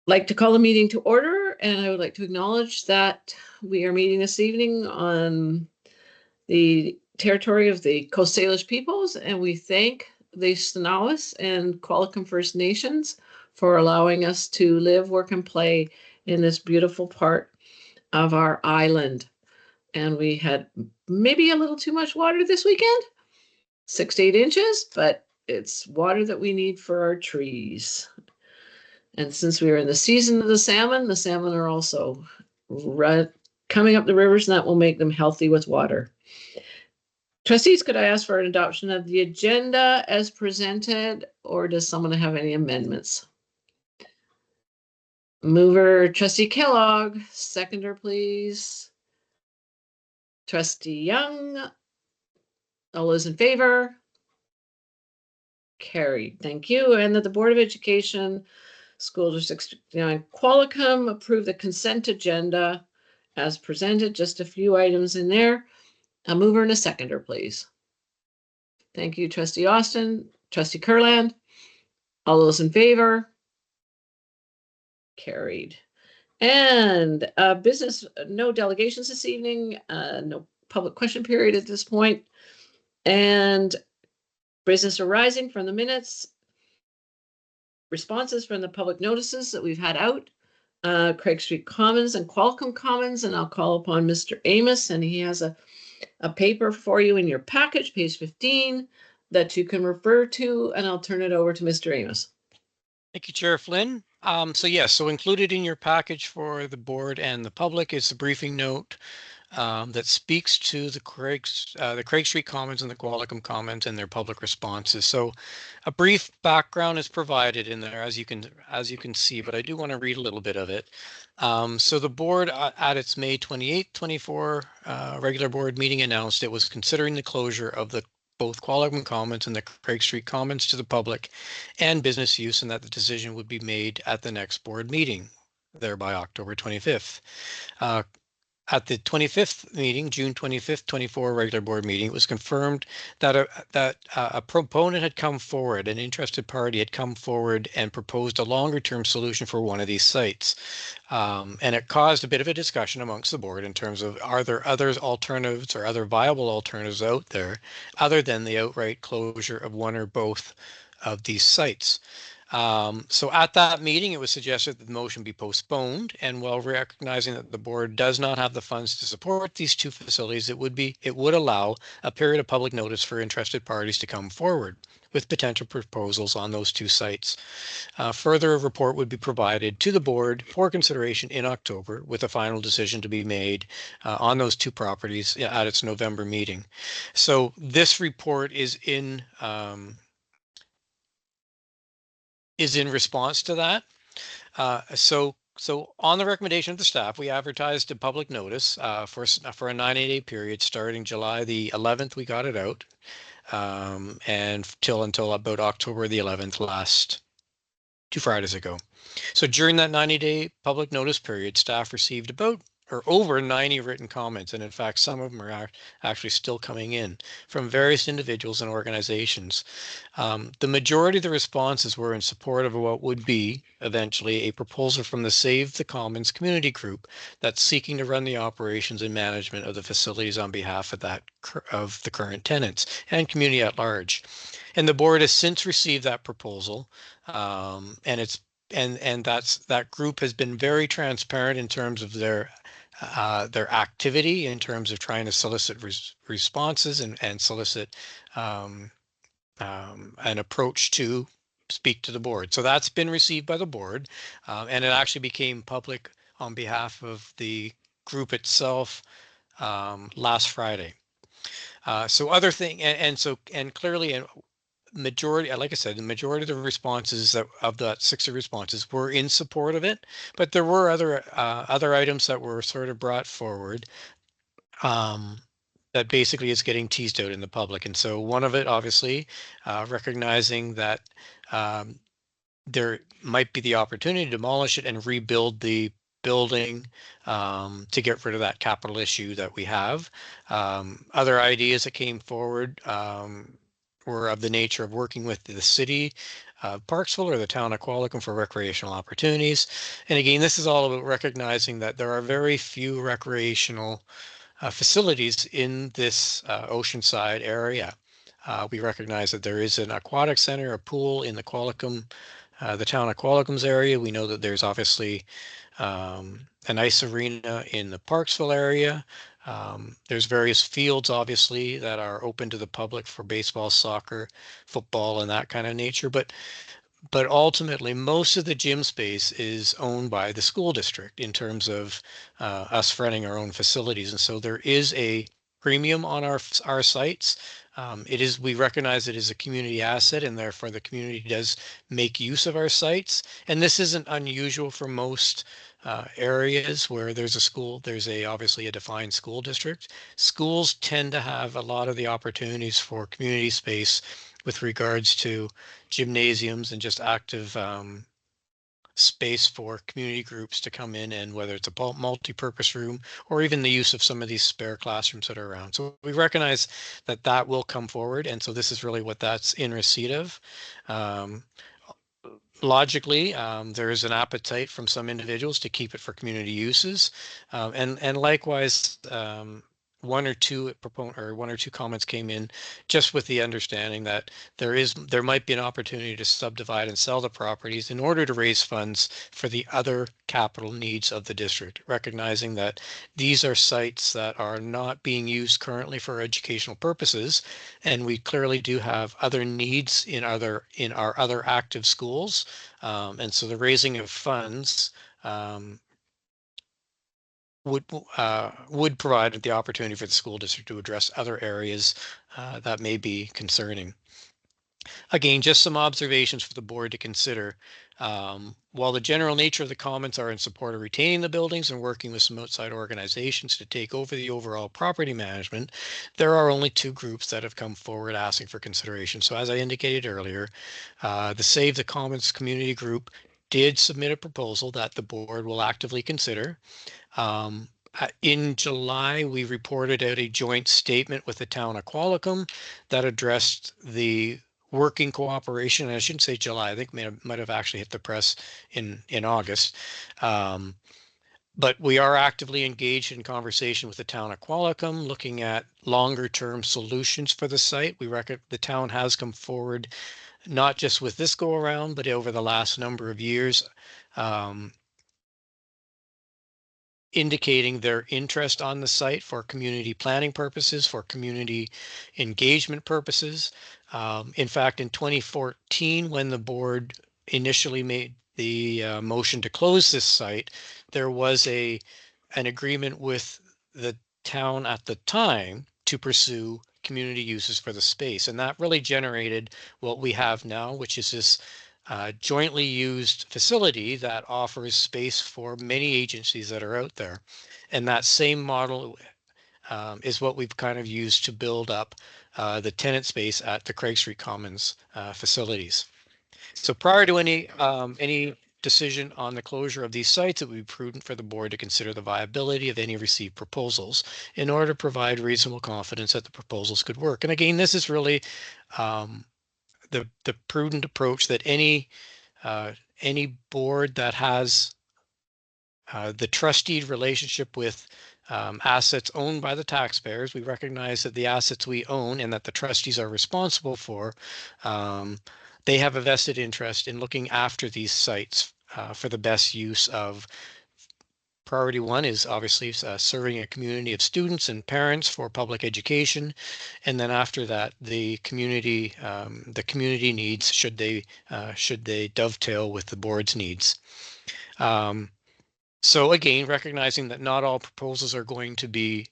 like to call the meeting to order, and I would like to acknowledge that we are meeting this evening on the territory of the Coast Salish peoples, and we thank the Stanawas and Qualicum First Nations for allowing us to live, work, and play in this beautiful part of our island. And we had maybe a little too much water this weekend, 6 to 8 inches, but it's water that we need for our trees. And since we are in the season of the salmon are also coming up the rivers, and that will make them healthy with water. Trustees, could I ask for an adoption of the agenda as presented, or does someone have any amendments? Mover, Trustee Kellogg. Seconder, please. Trustee Young. All those in favor? Carried. Thank you. And that the Board of Education, School District 69 Qualicum, approve the consent agenda as presented. Just a few items in there. A mover and a seconder, please. Thank you, Trustee Austin. Trustee Kurland. All those in favor? Carried. And business, no delegations this evening, no public question period at this point. And business arising from the minutes, responses from the public notices that we've had out, Craig Street Commons and Qualicum Commons, and I'll call upon Mr. Amos, and he has a paper for you in your package, page 15, that you can refer to, and I'll turn it over to Mr. Amos. Thank you, Chair Flynn. So included in your package for the board and the public is the briefing note that speaks to the Craig Street Commons and the Qualicum Commons and their public responses. So a brief background is provided in there, as you can see, but I do want to read a little bit of it. So the board at its May 28, 24 regular board meeting announced it was considering the closure of both Qualicum Commons and the Craig Street Commons to the public and business use, and that the decision would be made at the next board meeting, thereby October 25th. At the 25th meeting, June 25th, 24 regular board meeting, it was confirmed that a proponent had come forward, an interested party had come forward and proposed a longer term solution for one of these sites. And it caused a bit of a discussion amongst the board in terms of, are there other alternatives or other viable alternatives out there other than the outright closure of one or both of these sites? So at that meeting, it was suggested that the motion be postponed, and while recognizing that the board does not have the funds to support these two facilities, it would allow a period of public notice for interested parties to come forward with potential proposals on those two sites. Further, a report would be provided to the board for consideration in October, with a final decision to be made on those two properties at its November meeting. So this report is in response to that. So on the recommendation of the staff, we advertised a public notice for a 90-day period starting July the 11th. We got it out, and until about October the 11th, 2 Fridays ago. So during that 90-day public notice period, staff received over 90 written comments, and in fact, some of them are actually still coming in from various individuals and organizations. The majority of the responses were in support of what would be eventually a proposal from the Save the Commons community group that's seeking to run the operations and management of the facilities on behalf of the current tenants and community at large. And the board has since received that proposal, and that group has been very transparent in terms of their activity, in terms of trying to solicit responses and solicit an approach to speak to the board. So that's been received by the board, and it actually became public on behalf of the group itself last Friday. Clearly, majority, like I said, the majority of the responses of that 60 responses were in support of it, but there were other items that were sort of brought forward that basically is getting teased out in the public. And so one of it, obviously, recognizing that there might be the opportunity to demolish it and rebuild the building to get rid of that capital issue that we have. Other ideas that came forward were of the nature of working with the city Parksville or the town of Qualicum for recreational opportunities. And again, this is all about recognizing that there are very few recreational facilities in this Oceanside area. We recognize that there is an aquatic center, a pool in the Qualicum, the town of Qualicum's area. We know that there's obviously an ice arena in the Parksville area. There's various fields, obviously, that are open to the public for baseball, soccer, football, and that kind of nature. But ultimately, most of the gym space is owned by the school district in terms of us running our own facilities. And so there is a premium on our sites. We recognize it is a community asset, and therefore the community does make use of our sites. And this isn't unusual for most areas where there's obviously a defined school district. Schools tend to have a lot of the opportunities for community space with regards to gymnasiums and just active space for community groups to come in, and whether it's a multi-purpose room or even the use of some of these spare classrooms that are around. So we recognize that that will come forward. And so this is really what that's in receipt of. Logically, there is an appetite from some individuals to keep it for community uses. And likewise, one or two comments came in just with the understanding that there might be an opportunity to subdivide and sell the properties in order to raise funds for the other capital needs of the district, recognizing that these are sites that are not being used currently for educational purposes, and we clearly do have other needs in our other active schools, and so the raising of funds would provide the opportunity for the school district to address other areas that may be concerning. Again, just some observations for the board to consider. While the general nature of the comments are in support of retaining the buildings and working with some outside organizations to take over the overall property management, there are only two groups that have come forward asking for consideration. So as I indicated earlier, the Save the Commons community group did submit a proposal that the board will actively consider. In July, we reported out a joint statement with the town of Qualicum that addressed the working cooperation. And I shouldn't say July, I think might have actually hit the press in August. But we are actively engaged in conversation with the town of Qualicum, looking at longer term solutions for the site. The town has come forward, not just with this go around, but over the last number of years, indicating their interest on the site for community planning purposes, for community engagement purposes. In fact, in 2014, when the board initially made the motion to close this site, there was an agreement with the town at the time to pursue community uses for the space. And that really generated what we have now, which is this jointly used facility that offers space for many agencies that are out there. And that same model is what we've kind of used to build up the tenant space at the Craig Street Commons facilities. So prior to any decision on the closure of these sites, it would be prudent for the board to consider the viability of any received proposals in order to provide reasonable confidence that the proposals could work. And again, this is really the prudent approach that any board that has the trustee relationship with assets owned by the taxpayers. We recognize that the assets we own and that the trustees are responsible for, they have a vested interest in looking after these sites for the best use of. Priority one is obviously serving a community of students and parents for public education, and then after that, the community needs should they dovetail with the board's needs. So again, recognizing that not all proposals are going to be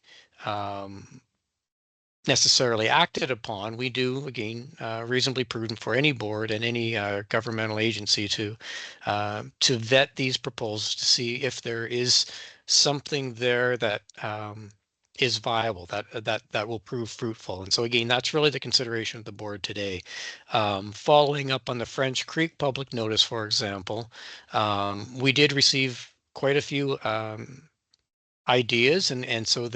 necessarily acted upon, we do, again, reasonably prudent for any board and any governmental agency to vet these proposals to see if there is something there that is viable, that will prove fruitful. And so again, that's really the consideration of the board today. Following up on the French Creek public notice, for example, we did receive quite a few ideas, and so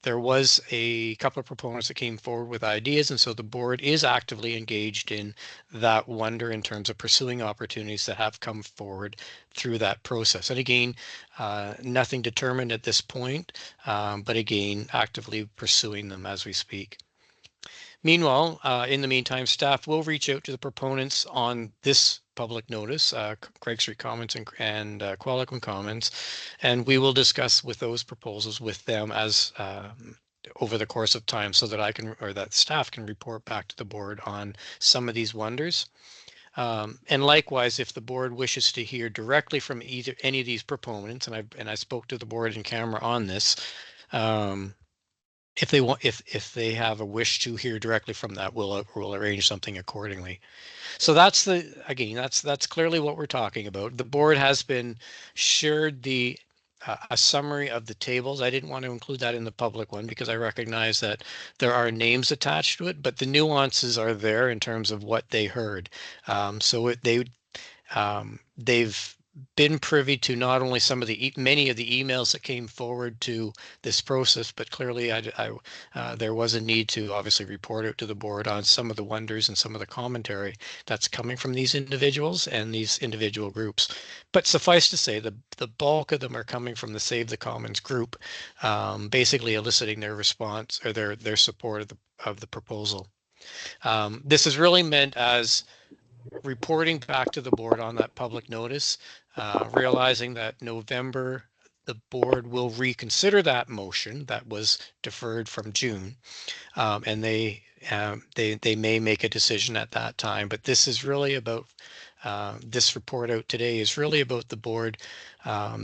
There was a couple of proponents that came forward with ideas, and so the board is actively engaged in that wonder in terms of pursuing opportunities that have come forward through that process. And again, nothing determined at this point, but again, actively pursuing them as we speak. Meanwhile, in the meantime, staff will reach out to the proponents on this public notice, Craig Street Commons and Qualicum Commons, and we will discuss with those proposals with them as over the course of time, so that I can, or that staff can report back to the board on some of these wonders. And likewise, if the board wishes to hear directly from either any of these proponents, and I spoke to the board in camera on this, if they want, if they have a wish to hear directly from that, we'll arrange something accordingly. So that's that's clearly what we're talking about. The board has been shared a summary of the tables. I didn't want to include that in the public one because I recognize that there are names attached to it, but the nuances are there in terms of what they heard. They've been privy to not only some of the many of the emails that came forward to this process, but clearly there was a need to obviously report out to the board on some of the wonders and some of the commentary that's coming from these individuals and these individual groups. But suffice to say, the bulk of them are coming from the Save the Commons group, basically eliciting their response or their support of the proposal. This is really meant as reporting back to the board on that public notice, realizing that November, the board will reconsider that motion that was deferred from June, and they may make a decision at that time. But this is really about this report out today is really about the board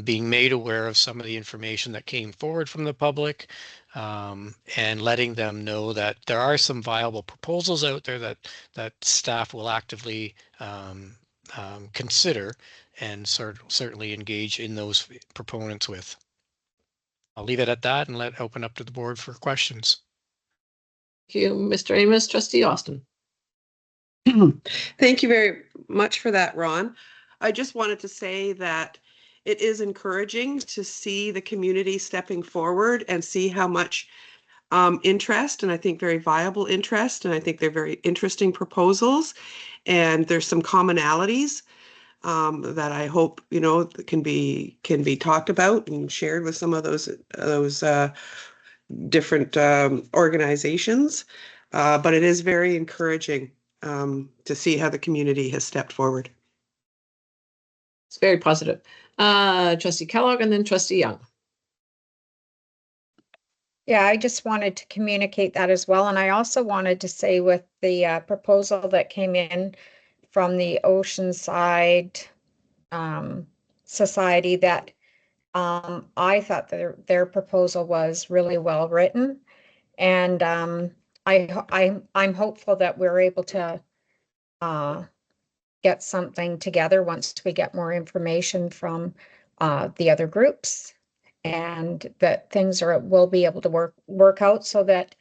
being made aware of some of the information that came forward from the public, and letting them know that there are some viable proposals out there that staff will actively consider and certainly engage in those proponents with. I'll leave it at that and open up to the board for questions. Thank you, Mr. Amos. Trustee Austin. Thank you very much for that, Ron. I just wanted to say that it is encouraging to see the community stepping forward and see how much interest, and I think very viable interest, and I think they're very interesting proposals, and there's some commonalities that I hope can be talked about and shared with some of those different organizations. But it is very encouraging to see how the community has stepped forward. It's very positive. Trustee Kellogg and then Trustee Young. Yeah, I just wanted to communicate that as well. And I also wanted to say with the proposal that came in from the Oceanside Society that I thought that their proposal was really well written. And I'm hopeful that we're able to get something together once we get more information from the other groups, and that things will be able to work out so that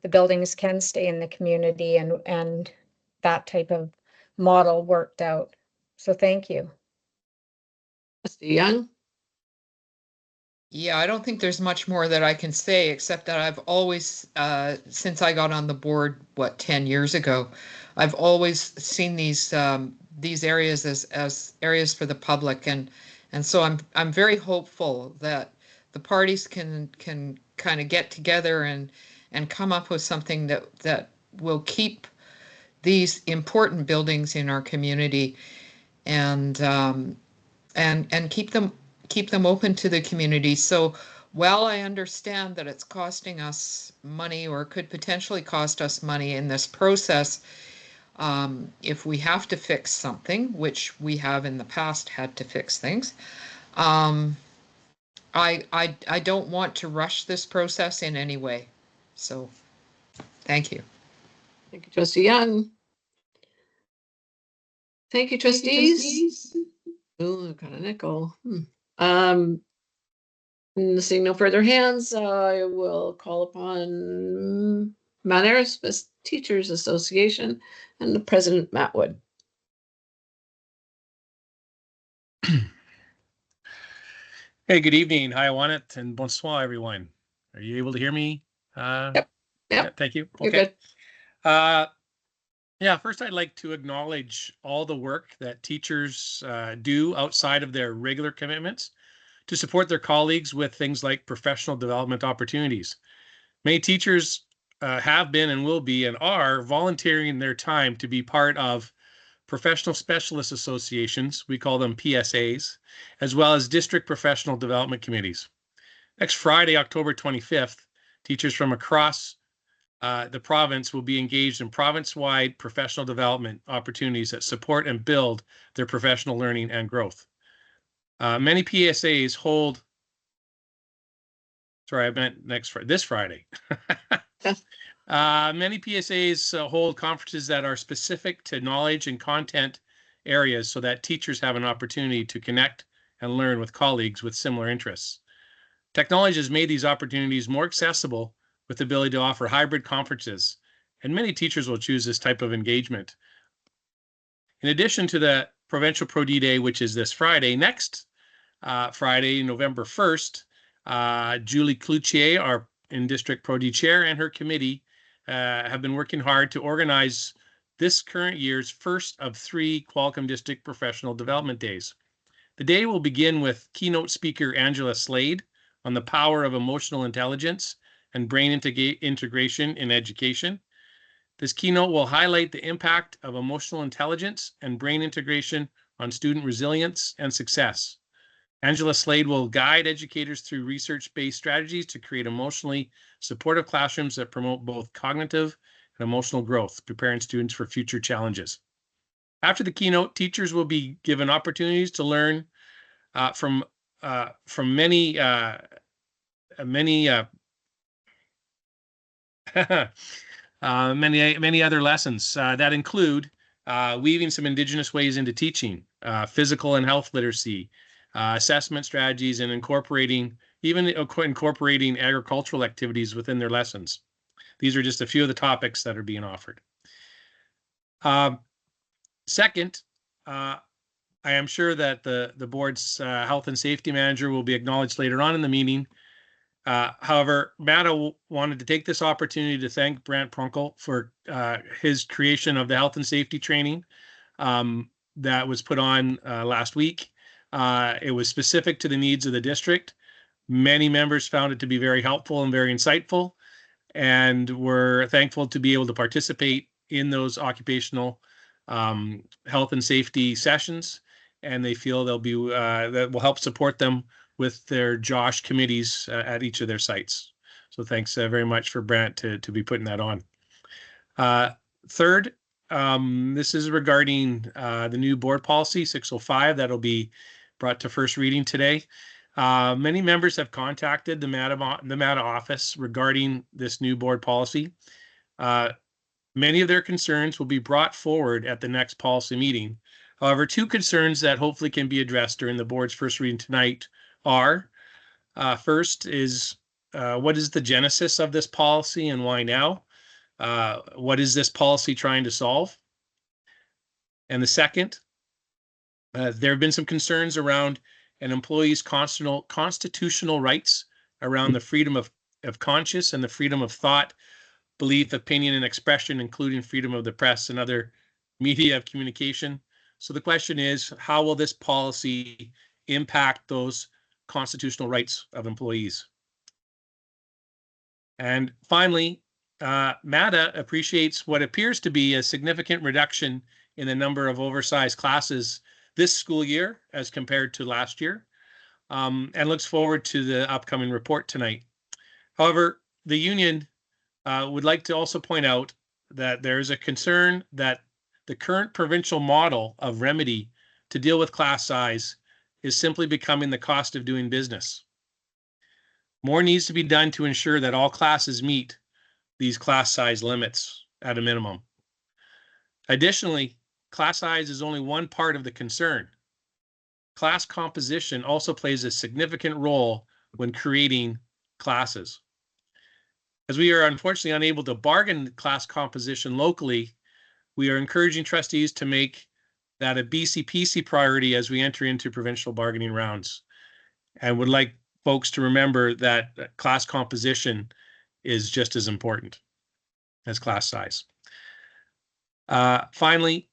the buildings can stay in the community and that type of model worked out. So thank you. Trustee Young. Yeah, I don't think there's much more that I can say, except that I've always, since I got on the board, 10 years ago, I've always seen these areas as areas for the public, and so I'm very hopeful that the parties can kind of get together and come up with something that will keep these important buildings in our community and keep them open to the community. So while I understand that it's costing us money or could potentially cost us money in this process, if we have to fix something, which we have in the past had to fix things, I don't want to rush this process in any way. So thank you. Thank you, Trustee Young. Thank you, trustees. Oh, I've got an echo. Seeing no further hands, I will call upon Mount Aerospace Teachers Association and the President, Matt Wood. Hey, good evening. Hi, Juanet, and bonsoir, everyone. Are you able to hear me? Yep. Yeah, thank you. You're Okay. good. Yeah, first I'd like to acknowledge all the work that teachers do outside of their regular commitments to support their colleagues with things like professional development opportunities. Many teachers have been and will be and are volunteering their time to be part of professional specialist associations, we call them PSAs, as well as district professional development committees. Next Friday, October 25th, teachers from across the province will be engaged in province-wide professional development opportunities that support and build their professional learning and growth. Many PSAs hold, sorry, I meant this Friday. Many PSAs hold conferences that are specific to knowledge and content areas so that teachers have an opportunity to connect and learn with colleagues with similar interests. Technology has made these opportunities more accessible with the ability to offer hybrid conferences, and many teachers will choose this type of engagement. In addition to the Provincial Pro D Day, which is this Friday, next Friday, November 1st, Julie Cloutier, our in-district Pro D chair, and her committee have been working hard to organize this current year's first of 3 Qualicum District Professional Development Days. The day will begin with keynote speaker Angela Slade on the power of emotional intelligence and brain integration in education. This keynote will highlight the impact of emotional intelligence and brain integration on student resilience and success. Angela Slade will guide educators through research-based strategies to create emotionally supportive classrooms that promote both cognitive and emotional growth, preparing students for future challenges. After the keynote, teachers will be given opportunities to learn from many many other lessons that include weaving some Indigenous ways into teaching, physical and health literacy, assessment strategies, and incorporating agricultural activities within their lessons. These are just a few of the topics that are being offered. Second, I am sure that the board's health and safety manager will be acknowledged later on in the meeting. However, MATA wanted to take this opportunity to thank Brant Prunkel for his creation of the health and safety training that was put on last week. It was specific to the needs of the district. Many members found it to be very helpful and very insightful, and were thankful to be able to participate in those occupational health and safety sessions, and they feel they'll be that will help support them with their JOSH committees at each of their sites. So thanks very much for Brant to be putting that on. Third, this is regarding the new board policy 605 that'll be brought to first reading today. Many members have contacted the MATA office regarding this new board policy. Many of their concerns will be brought forward at the next policy meeting. However, 2 concerns that hopefully can be addressed during the board's first reading tonight are, first is, what is the genesis of this policy and why now? What is this policy trying to solve? And the second, there have been some concerns around an employee's constitutional rights around the freedom of conscience and the freedom of thought, belief, opinion, and expression, including freedom of the press and other media of communication. So the question is, how will this policy impact those constitutional rights of employees? And finally, MATA appreciates what appears to be a significant reduction in the number of oversized classes this school year as compared to last year, and looks forward to the upcoming report tonight. However, the union would like to also point out that there is a concern that the current provincial model of remedy to deal with class size is simply becoming the cost of doing business. More needs to be done to ensure that all classes meet these class size limits at a minimum. Additionally, class size is only one part of the concern. Class composition also plays a significant role when creating classes. As we are unfortunately unable to bargain class composition locally, we are encouraging trustees to make that a BCPC priority as we enter into provincial bargaining rounds, and would like folks to remember that class composition is just as important as class size. Finally,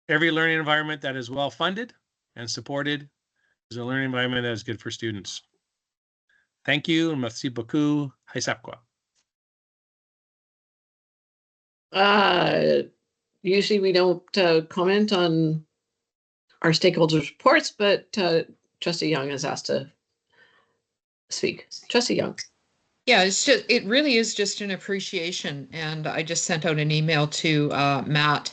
every learning environment that is well funded and supported is a learning environment that is good for students. Thank you, and merci beaucoup. Haisapkwa. Usually we don't comment on our stakeholders' reports, but Trustee Young has asked to speak. Trustee Young. Yeah, it really is just an appreciation. And I just sent out an email to Matt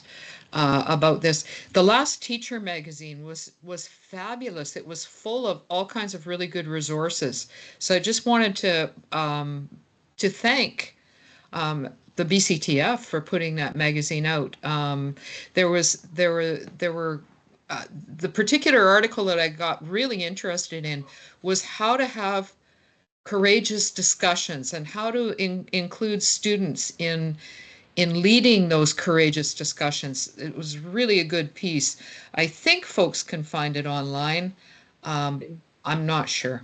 about this. The last teacher magazine was fabulous. It was full of all kinds of really good resources. So I just wanted to thank the BCTF for putting that magazine out. There were the particular article that I got really interested in was how to have courageous discussions and how to include students in leading those courageous discussions. It was really a good piece. I think folks can find it online. I'm not sure.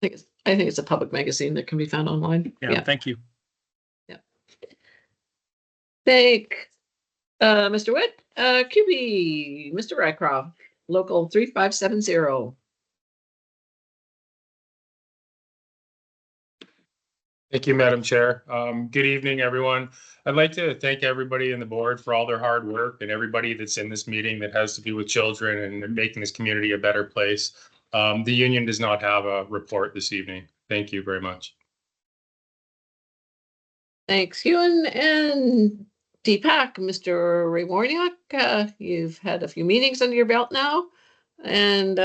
I think it's a public magazine that can be found online. Yeah. Thank you. Yeah. Thank Mr. Witt. QB, Mr. Rycroft, local 3570. Thank you, Madam Chair. Good evening, everyone. I'd like to thank everybody in the board for all their hard work and everybody that's in this meeting that has to do with children and making this community a better place. The union does not have a report this evening. Thank you very much. Thanks, Ewan and Deepak. Mr. Ray Warniak, you've had a few meetings under your belt now, and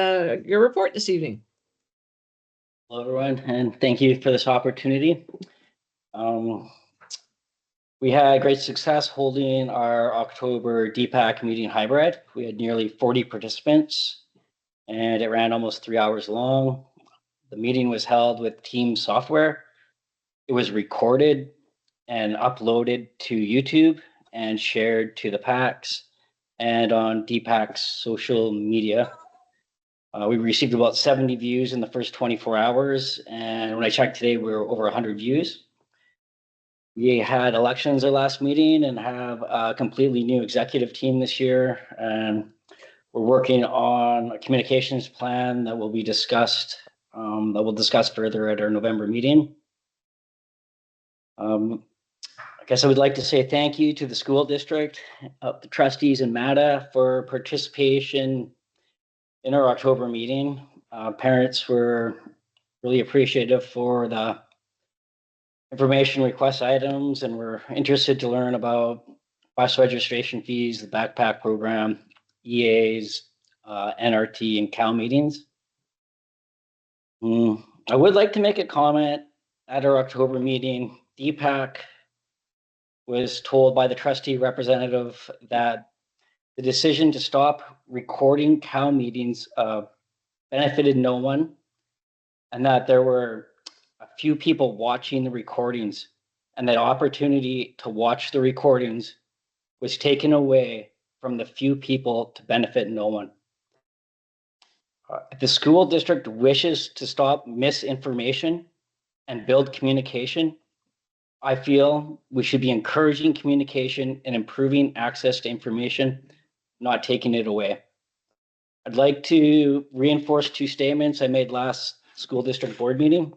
your report this evening. Hello, everyone, and thank you for this opportunity. We had great success holding our October DPAC meeting hybrid. We had nearly 40 participants, and it ran almost 3 hours long. The meeting was held with Teams software. It was recorded and uploaded to YouTube and shared to the PACs and on DPAC's social media. We received about 70 views in the first 24 hours. And when I checked today, we were over 100 views. We had elections our last meeting and have a completely new executive team this year. And we're working on a communications plan that will be discussed, that we'll discuss further at our November meeting. I guess I would like to say thank you to the school district, the trustees and MATA for participation in our October meeting. Parents were really appreciative for the information request items and were interested to learn about bus registration fees, the backpack program, EAs, NRT, and CAL meetings. I would like to make a comment at our October meeting. DPAC was told by the trustee representative that the decision to stop recording CAL meetings benefited no one, and that there were a few people watching the recordings, and that opportunity to watch the recordings was taken away from the few people to benefit no one. If the school district wishes to stop misinformation and build communication, I feel we should be encouraging communication and improving access to information, not taking it away. I'd like to reinforce two statements I made last school district board meeting.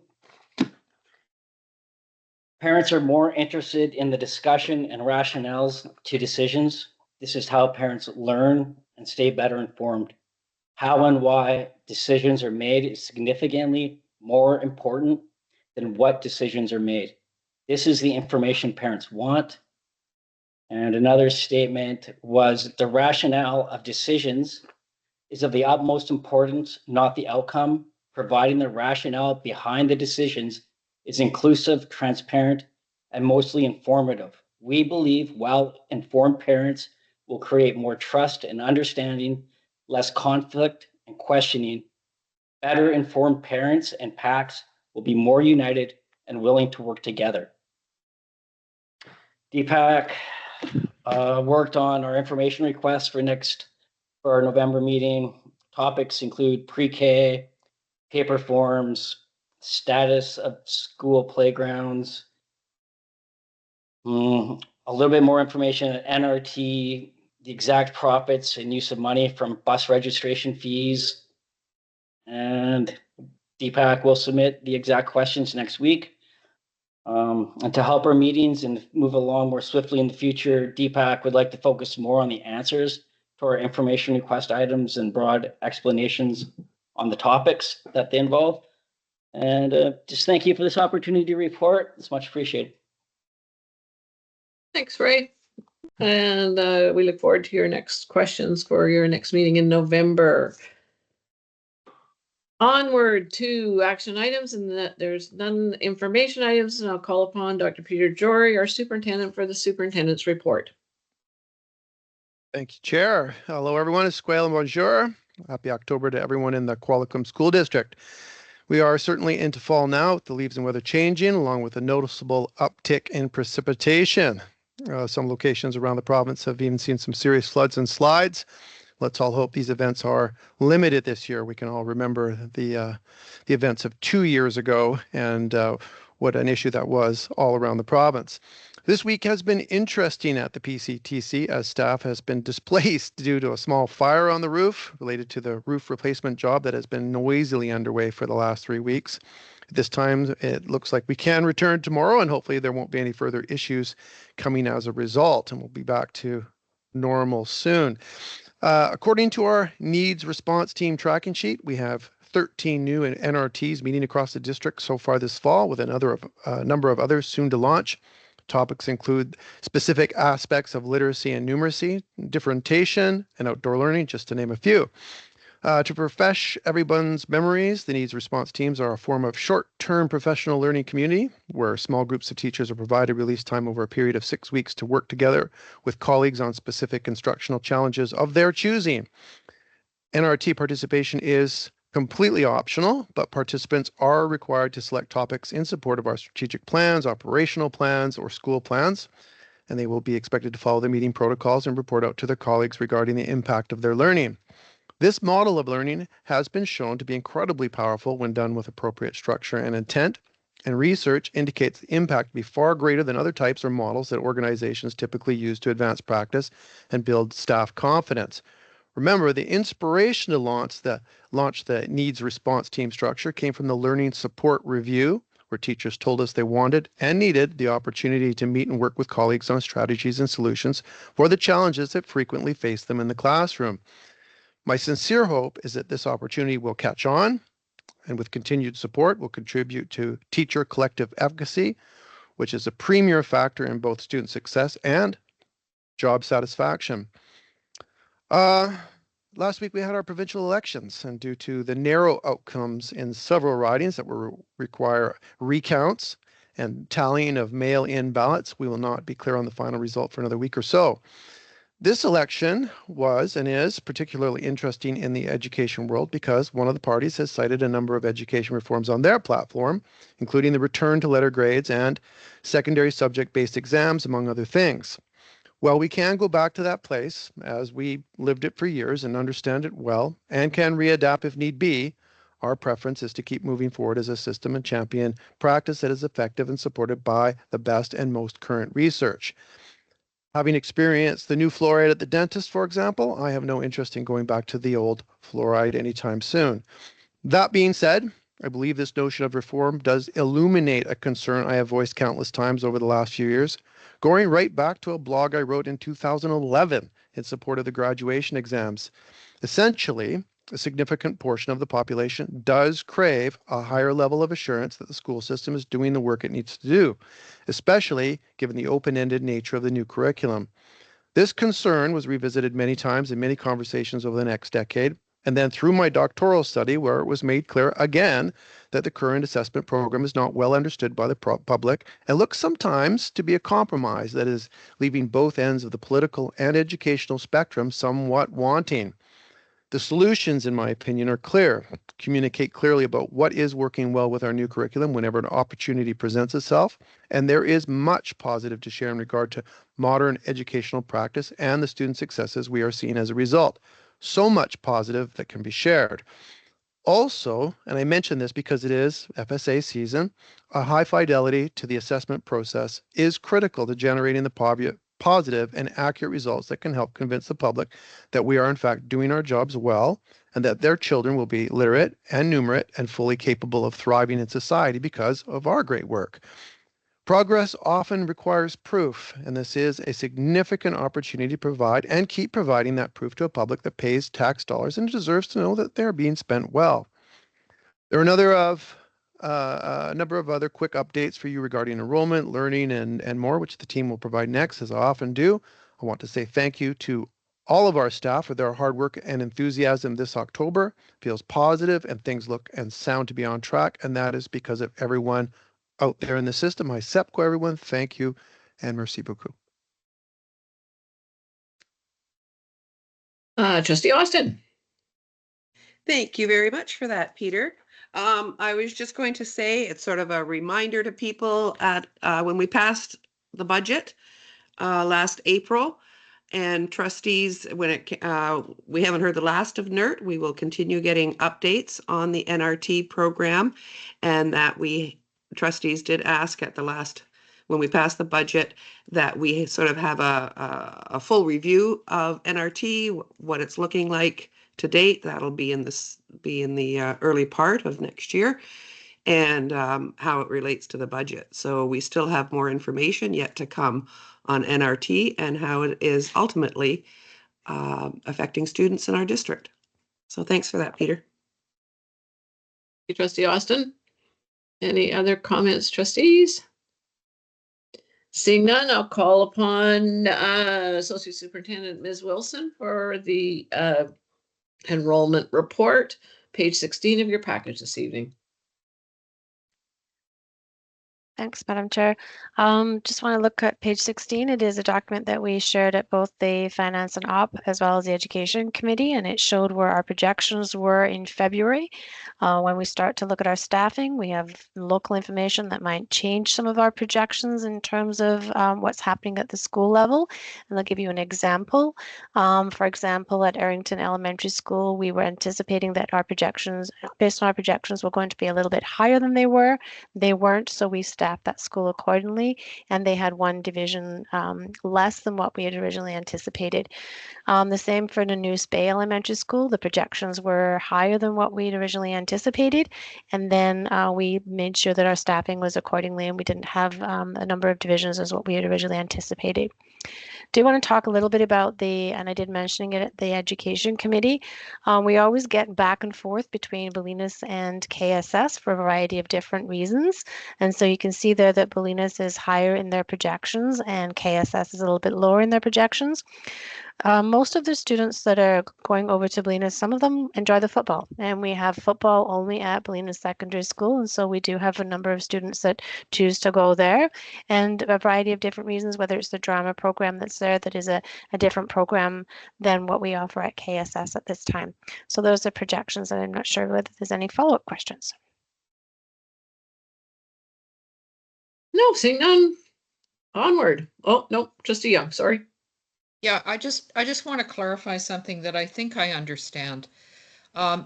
Parents are more interested in the discussion and rationales to decisions. This is how parents learn and stay better informed. How and why decisions are made is significantly more important than what decisions are made. This is the information parents want. And another statement was the rationale of decisions is of the utmost importance, not the outcome. Providing the rationale behind the decisions is inclusive, transparent, and mostly informative. We believe well-informed parents will create more trust and understanding, less conflict and questioning. Better informed parents and PACs will be more united and willing to work together. DPAC worked on our information requests for our November meeting. Topics include pre-K, paper forms, status of school playgrounds, a little bit more information at NRT, the exact profits and use of money from bus registration fees. And Deepak will submit the exact questions next week. And to help our meetings and move along more swiftly in the future, Deepak would like to focus more on the answers to our information request items and broad explanations on the topics that they involve. And just thank you for this opportunity to report. It's much appreciated. Thanks, Ray. And we look forward to your next questions for your next meeting in November. Onward to action items, and that there's none information items, and I'll call upon Dr. Peter Jory, our superintendent, for the superintendent's report. Thank you, Chair. Hello, everyone. It's Squale and bonjour. Happy October to everyone in the Qualicum School District. We are certainly into fall now, with the leaves and weather changing, along with a noticeable uptick in precipitation. Some locations around the province have even seen some serious floods and slides. Let's all hope these events are limited this year. We can all remember the events of 2 years ago and what an issue that was all around the province. This week has been interesting at the PCTC as staff has been displaced due to a small fire on the roof related to the roof replacement job that has been noisily underway for the last 3 weeks. At this time, it looks like we can return tomorrow, and hopefully there won't be any further issues coming as a result, and we'll be back to normal soon. According to our needs response team tracking sheet, we have 13 new NRTs meeting across the district so far this fall, with another number of others soon to launch. Topics include specific aspects of literacy and numeracy, differentiation, and outdoor learning, just to name a few. To refresh everyone's memories, the needs response teams are a form of short-term professional learning community where small groups of teachers are provided release time over a period of 6 weeks to work together with colleagues on specific instructional challenges of their choosing. NRT participation is completely optional, but participants are required to select topics in support of our strategic plans, operational plans, or school plans, and they will be expected to follow the meeting protocols and report out to their colleagues regarding the impact of their learning. This model of learning has been shown to be incredibly powerful when done with appropriate structure and intent, and research indicates the impact to be far greater than other types or models that organizations typically use to advance practice and build staff confidence. Remember, the inspiration to launch the needs response team structure came from the Learning Support Review, where teachers told us they wanted and needed the opportunity to meet and work with colleagues on strategies and solutions for the challenges that frequently face them in the classroom. My sincere hope is that this opportunity will catch on and with continued support will contribute to teacher collective efficacy, which is a premier factor in both student success and job satisfaction. Last week we had our provincial elections, and due to the narrow outcomes in several ridings that will require recounts and tallying of mail-in ballots, we will not be clear on the final result for another week or so. This election was and is particularly interesting in the education world because one of the parties has cited a number of education reforms on their platform, including the return to letter grades and secondary subject-based exams, among other things. Well, we can go back to that place as we lived it for years and understand it well and can readapt if need be. Our preference is to keep moving forward as a system and champion practice that is effective and supported by the best and most current research. Having experienced the new fluoride at the dentist, for example, I have no interest in going back to the old fluoride anytime soon. That being said, I believe this notion of reform does illuminate a concern I have voiced countless times over the last few years, going right back to a blog I wrote in 2011 in support of the graduation exams. Essentially, a significant portion of the population does crave a higher level of assurance that the school system is doing the work it needs to do, especially given the open-ended nature of the new curriculum. This concern was revisited many times in many conversations over the next decade, and then through my doctoral study where it was made clear again that the current assessment program is not well understood by the public and looks sometimes to be a compromise that is leaving both ends of the political and educational spectrum somewhat wanting. The solutions, in my opinion, are clear. Communicate clearly about what is working well with our new curriculum whenever an opportunity presents itself. And there is much positive to share in regard to modern educational practice and the student successes we are seeing as a result. So much positive that can be shared. Also, and I mention this because it is FSA season, a high fidelity to the assessment process is critical to generating the positive and accurate results that can help convince the public that we are in fact doing our jobs well and that their children will be literate and numerate and fully capable of thriving in society because of our great work. Progress often requires proof, and this is a significant opportunity to provide and keep providing that proof to a public that pays tax dollars and deserves to know that they're being spent well. There are a number of other quick updates for you regarding enrollment, learning, and more, which the team will provide next, as I often do. I want to say thank you to all of our staff for their hard work and enthusiasm this October. Feels positive and things look and sound to be on track, and that is because of everyone out there in the system. My SEPCO, everyone, thank you and merci beaucoup. Trustee Austin. Thank you very much for that, Peter. I was just going to say it's sort of a reminder to people at when we passed the budget last April, and trustees, when we haven't heard the last of NERT, we will continue getting updates on the NRT program, and that trustees did ask at the last, when we passed the budget, that we sort of have a full review of NRT, what it's looking like to date. That'll be in the early part of next year, and how it relates to the budget. So we still have more information yet to come on NRT and how it is ultimately affecting students in our district. So thanks for that, Peter. Thank you, Trustee Austin. Any other comments, trustees? Seeing none, I'll call upon Associate Superintendent Ms. Wilson for the enrollment report, page 16 of your package this evening. Thanks, Madam Chair. Just want to look at page 16. It is a document that we shared at both the Finance and Op as well as the Education Committee, and it showed where our projections were in February. When we start to look at our staffing, we have local information that might change some of our projections in terms of what's happening at the school level. And I'll give you an example. For example, at Arrington Elementary School, we were anticipating that our projections, based on our projections, were going to be a little bit higher than they were. They weren't, so we staffed that school accordingly, and they had one division less than what we had originally anticipated. The same for the News Bay Elementary School. The projections were higher than what we'd originally anticipated, and then we made sure that our staffing was accordingly, and we didn't have a number of divisions as what we had originally anticipated. Do want to talk a little bit about and I did mentioning it at the Education Committee. We always get back and forth between Bolinas and KSS for a variety of different reasons. And so you can see there that Bolinas is higher in their projections and KSS is a little bit lower in their projections. Most of the students that are going over to Bolinas, some of them enjoy the football, and we have football only at Bolinas Secondary School, and so we do have a number of students that choose to go there, and a variety of different reasons, whether it's the drama program that's there that is a different program than what we offer at KSS at this time. So those are projections, and I'm not sure whether there's any follow-up questions. No, seeing none. Onward. Oh, no, Trustee Young, sorry. Yeah, I just want to clarify something that I think I understand.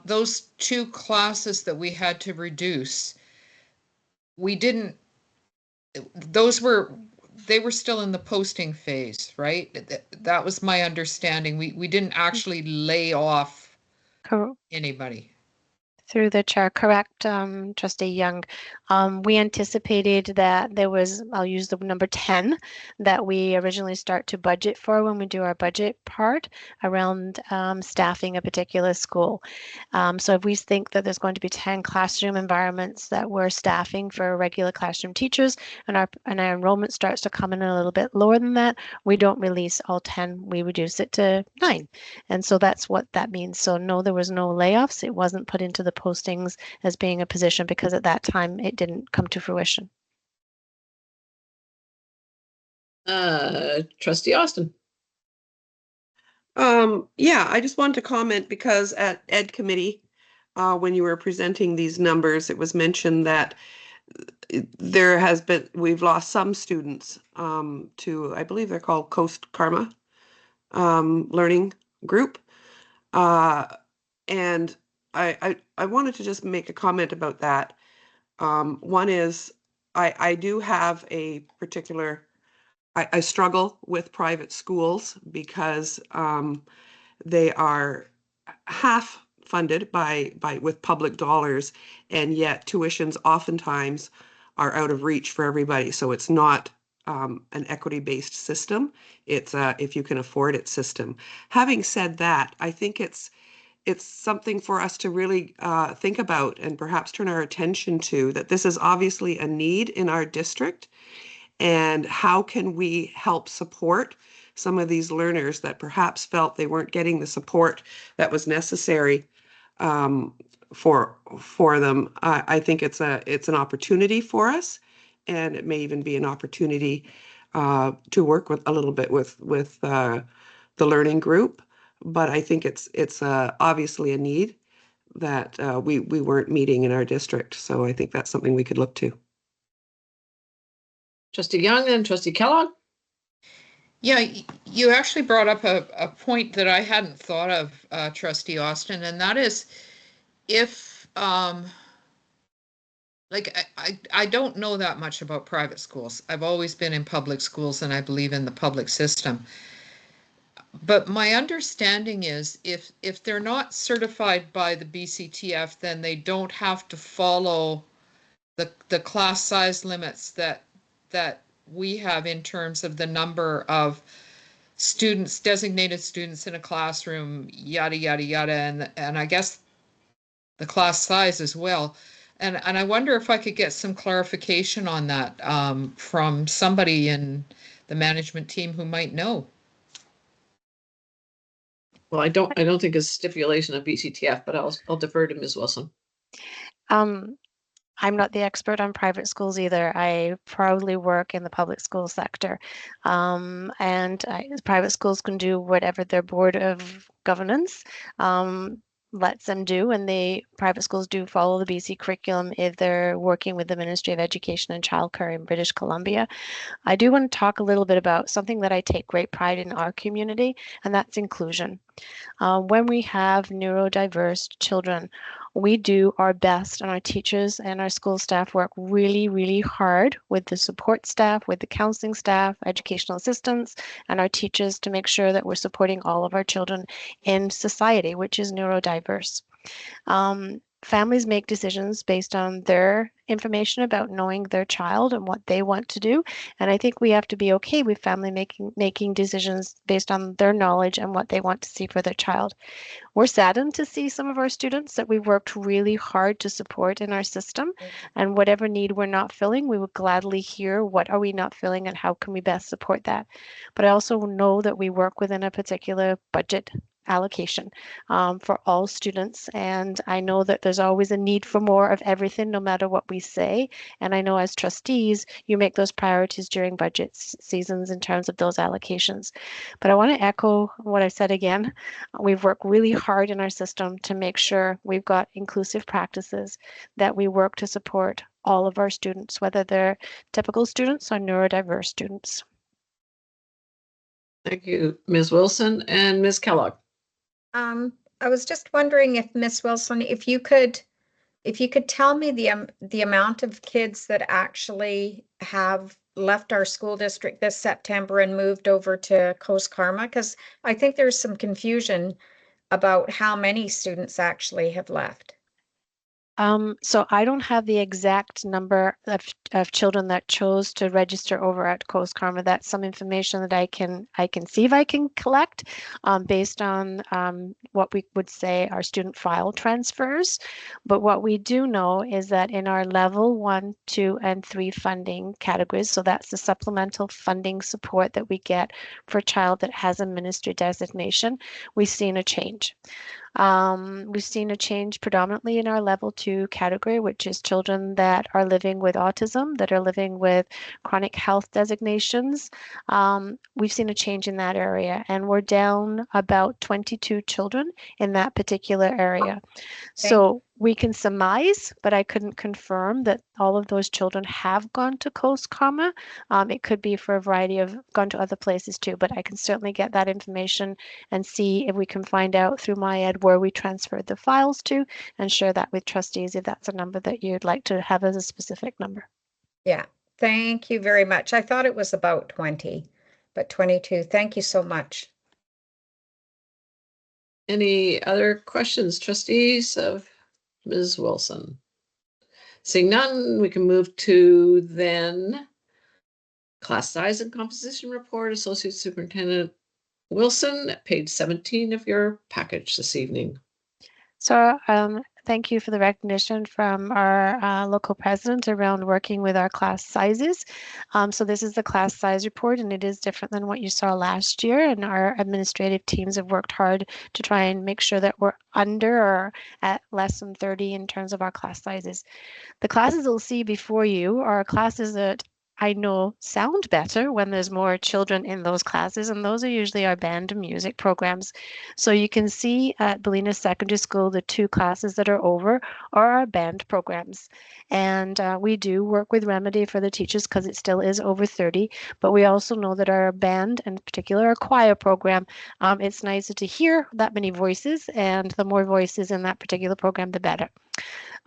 Those two classes that we had to reduce, they were still in the posting phase, right? That was my understanding. We didn't actually lay off anybody. Through the chair, correct, Trustee Young. We anticipated that there was, I'll use the number 10, that we originally start to budget for when we do our budget part around staffing a particular school. So if we think that there's going to be 10 classroom environments that we're staffing for regular classroom teachers, and our enrollment starts to come in a little bit lower than that, we don't release all 10, we reduce it to 9. And so that's what that means. So no, there was no layoffs. It wasn't put into the postings as being a position because at that time it didn't come to fruition. Trustee Austin. Yeah, I just wanted to comment because at Ed Committee, when you were presenting these numbers, it was mentioned that we've lost some students to, I believe they're called Coast Karma Learning Group. And I wanted to just make a comment about that. One is I do have a particular, I struggle with private schools because they are half funded with public dollars, and yet tuitions oftentimes are out of reach for everybody. So it's not an equity-based system. It's a if you can afford it system. Having said that, I think it's something for us to really think about and perhaps turn our attention to, that this is obviously a need in our district, and how can we help support some of these learners that perhaps felt they weren't getting the support that was necessary for them. I think it's an opportunity for us, and it may even be an opportunity to work with a little bit with the learning group. But I think it's obviously a need that we weren't meeting in our district. So I think that's something we could look to. Trustee Young and Trustee Kellogg. Yeah, you actually brought up a point that I hadn't thought of, Trustee Austin, and that is if, like, I don't know that much about private schools. I've always been in public schools, and I believe in the public system. But my understanding is if they're not certified by the BCTF, then they don't have to follow the class size limits that we have in terms of the number of students, designated students in a classroom, yada, yada, yada, and I guess the class size as well. And I wonder if I could get some clarification on that from somebody in the management team who might know. Well, I don't think it's a stipulation of BCTF, but I'll defer to Ms. Wilson. I'm not the expert on private schools either. I proudly work in the public school sector. Private schools can do whatever their board of governance lets them do, and the private schools do follow the BC curriculum if they're working with the Ministry of Education and Childcare in British Columbia. I do want to talk a little bit about something that I take great pride in our community, and that's inclusion. When we have neurodiverse children, we do our best, and our teachers and our school staff work really, really hard with the support staff, with the counseling staff, educational assistants, and our teachers to make sure that we're supporting all of our children in society, which is neurodiverse. Families make decisions based on their information about knowing their child and what they want to do. And I think we have to be okay with family making decisions based on their knowledge and what they want to see for their child. We're saddened to see some of our students that we worked really hard to support in our system, and whatever need we're not filling, we would gladly hear what are we not filling and how can we best support that. But I also know that we work within a particular budget allocation for all students, and I know that there's always a need for more of everything no matter what we say, and I know as trustees you make those priorities during budget seasons in terms of those allocations. But I want to echo what I said again. We've worked really hard in our system to make sure we've got inclusive practices, that we work to support all of our students, whether they're typical students or neurodiverse students. Thank you, Ms. Wilson and Ms. Kellogg. I was just wondering if Ms. Wilson, if you could tell me the amount of kids that actually have left our school district this September and moved over to Coast Karma, because I think there's some confusion about how many students actually have left. So I don't have the exact number of children that chose to register over at Coast Karma. That's some information that I can see if I can collect based on what we would say are student file transfers. But what we do know is that in our level 1, 2, and 3 funding categories, so that's the supplemental funding support that we get for a child that has a ministry designation, we've seen a change. We've seen a change predominantly in our level 2 category, which is children that are living with autism, that are living with chronic health designations. We've seen a change in that area, and we're down about 22 children in that particular area. So We can surmise, but I couldn't confirm that all of those children have gone to Coast Comma. It could be for a variety of gone to other places too, but I can certainly get that information and see if we can find out through MyEd where we transferred the files to and share that with trustees if that's a number that you'd like to have as a specific number. Yeah, thank you very much. I thought it was about 20, but 22. Thank you so much. Any other questions, trustees of Ms. Wilson? Seeing none, we can move to then class size and composition report, Associate Superintendent Wilson, page 17 of your package this evening. So thank you for the recognition from our local president around working with our class sizes. So this is the class size report, and it is different than what you saw last year. And our administrative teams have worked hard to try and make sure that we're under or at less than 30 in terms of our class sizes. The classes you'll see before you are classes that I know sound better when there's more children in those classes, and those are usually our band and music programs. So you can see at Ballina Secondary School, the 2 classes that are over are our band programs. And we do work with Remedy for the teachers because it still is over 30, but we also know that our band, and in particular our choir program, it's nicer to hear that many voices, and the more voices in that particular program, the better.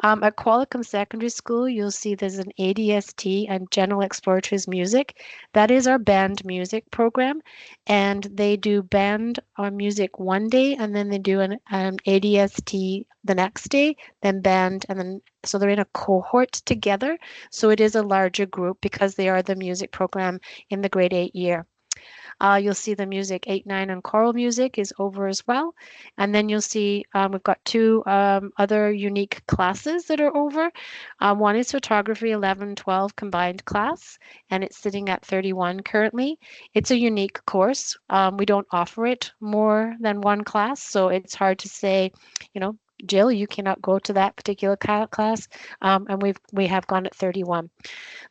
At Qualicum Secondary School, you'll see there's an ADST and General Exploratory Music. That is our band music program, and they do band or music one day, and then they do an ADST the next day, then band, and then so they're in a cohort together. So it is a larger group because they are the music program in the grade 8 year. You'll see the music 8, 9 and choral music is over as well. And then you'll see we've got 2 other unique classes that are over. One is photography 11, 12 combined class, and it's sitting at 31 currently. It's a unique course. We don't offer it more than one class, so it's hard to say, you know, Jill, you cannot go to that particular class, and we have gone at 31.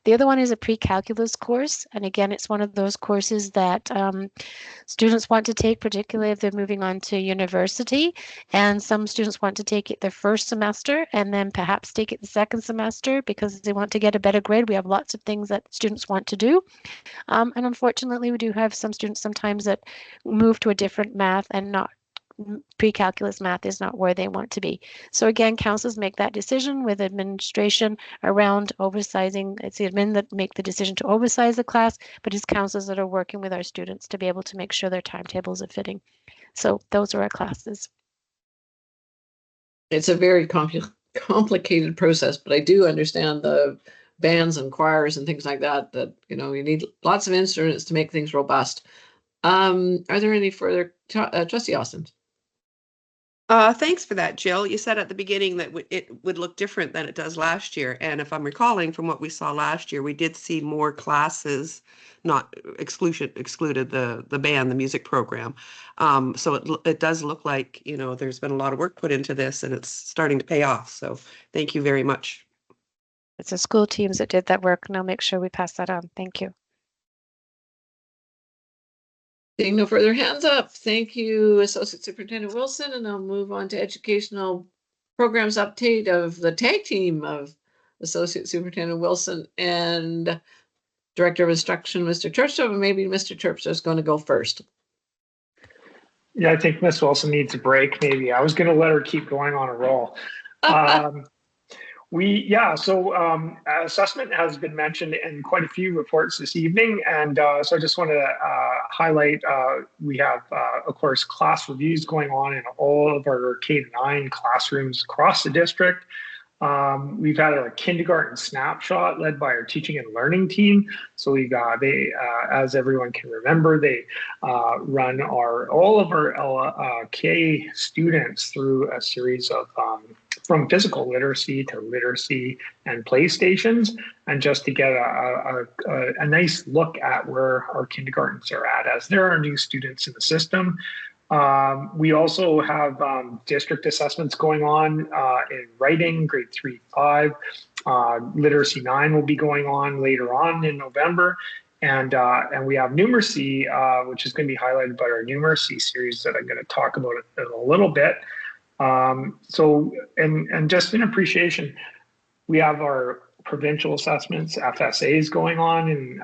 The other one is a pre-calculus course, and again, it's one of those courses that students want to take, particularly if they're moving on to university, and some students want to take it their first semester and then perhaps take it the second semester because they want to get a better grade. We have lots of things that students want to do, and unfortunately, we do have some students sometimes that move to a different math and not pre-calculus math is not where they want to be. So again, councils make that decision with administration around oversizing. It's the admin that make the decision to oversize the class, but it's councils that are working with our students to be able to make sure their timetables are fitting. So those are our classes. It's a very complicated process, but I do understand the bands and choirs and things like that, that, you know, you need lots of instruments to make things robust. Are there any further, Trustee Austin? Thanks for that, Jill. You said at the beginning that it would look different than it does last year. And if I'm recalling from what we saw last year, we did see more classes, not excluded the band, the music program. So it does look like, you know, there's been a lot of work put into this and it's starting to pay off. So thank you very much. It's the school teams that did that work, and I'll make sure we pass that on. Thank you. Seeing no further hands up, thank you, Associate Superintendent Wilson, and I'll move on to educational programs update of the tag team of Associate Superintendent Wilson and Director of Instruction, Mr. Churchov, and maybe Mr. Terpstra is going to go first. Yeah, I think Miss Wilson needs a break. Maybe I was going to let her keep going on a roll. Assessment has been mentioned in quite a few reports this evening. And so I just want to highlight, we have, of course, class reviews going on in all of our K-9 classrooms across the district. We've had a kindergarten snapshot led by our teaching and learning team. So as everyone can remember, they run all of our K students through a series of from physical literacy to literacy and play stations, and just to get a nice look at where our kindergartens are at as there are new students in the system. We also have district assessments going on in writing, grade 3-5. Literacy 9 will be going on later on in November. And we have numeracy, which is going to be highlighted by our numeracy series that I'm going to talk about in a little bit. So, and just in appreciation, we have our provincial assessments, FSAs going on in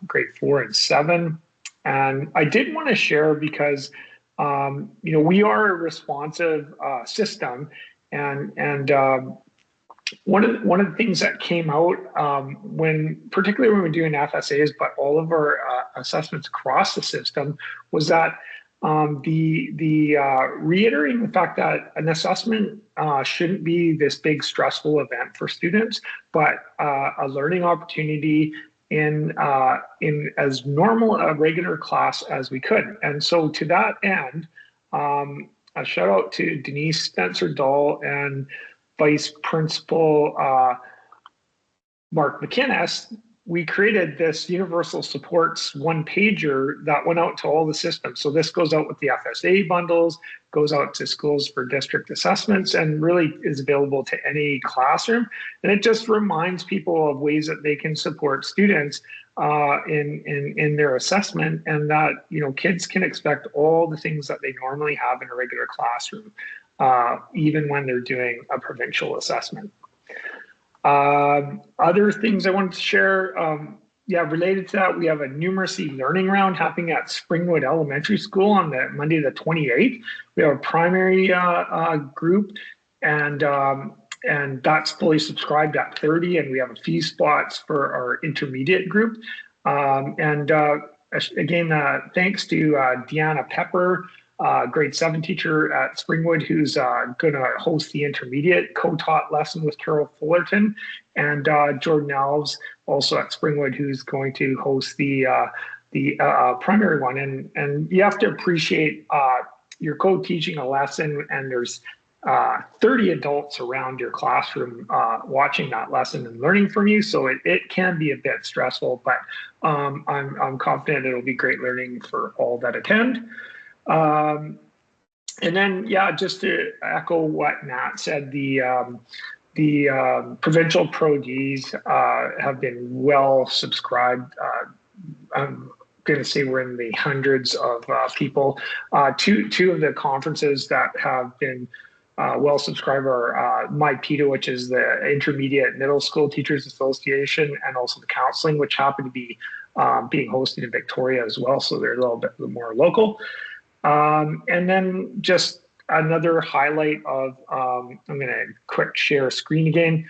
grade 4 and 7. And I did want to share because, we are a responsive system, and one of the things that came out particularly when we're doing FSAs, but all of our assessments across the system, was that reiterating the fact that an assessment shouldn't be this big stressful event for students, but a learning opportunity in as normal a regular class as we could. And so to that end, a shout out to Denise Spencer-Dahl and Vice Principal Mark McInnes. We created this universal supports one-pager that went out to all the systems. So this goes out with the FSA bundles, goes out to schools for district assessments, and really is available to any classroom. And it just reminds people of ways that they can support students in their assessment, and that kids can expect all the things that they normally have in a regular classroom, even when they're doing a provincial assessment. Other things I wanted to share, related to that, we have a numeracy learning round happening at Springwood Elementary School on Monday the 28th. We have a primary group, and that's fully subscribed at 30, and we have a few spots for our intermediate group. Again, thanks to Deanna Pepper, grade 7 teacher at Springwood, who's going to host the intermediate co-taught lesson with Carol Fullerton, and Jordan Alves, also at Springwood, who's going to host the primary one. And you have to appreciate you're co-teaching a lesson, and there's 30 adults around your classroom watching that lesson and learning from you. So it can be a bit stressful, but I'm confident it'll be great learning for all that attend. And then, just to echo what Nat said, the provincial Pro-Ds have been well subscribed. I'm going to say we're in the hundreds of people. Two of the conferences that have been well subscribed are MyPETA, which is the Intermediate Middle School Teachers Association, and also the counseling, which happen to be being hosted in Victoria as well. So they're a little bit more local. And then just another highlight of, I'm going to quick share screen again.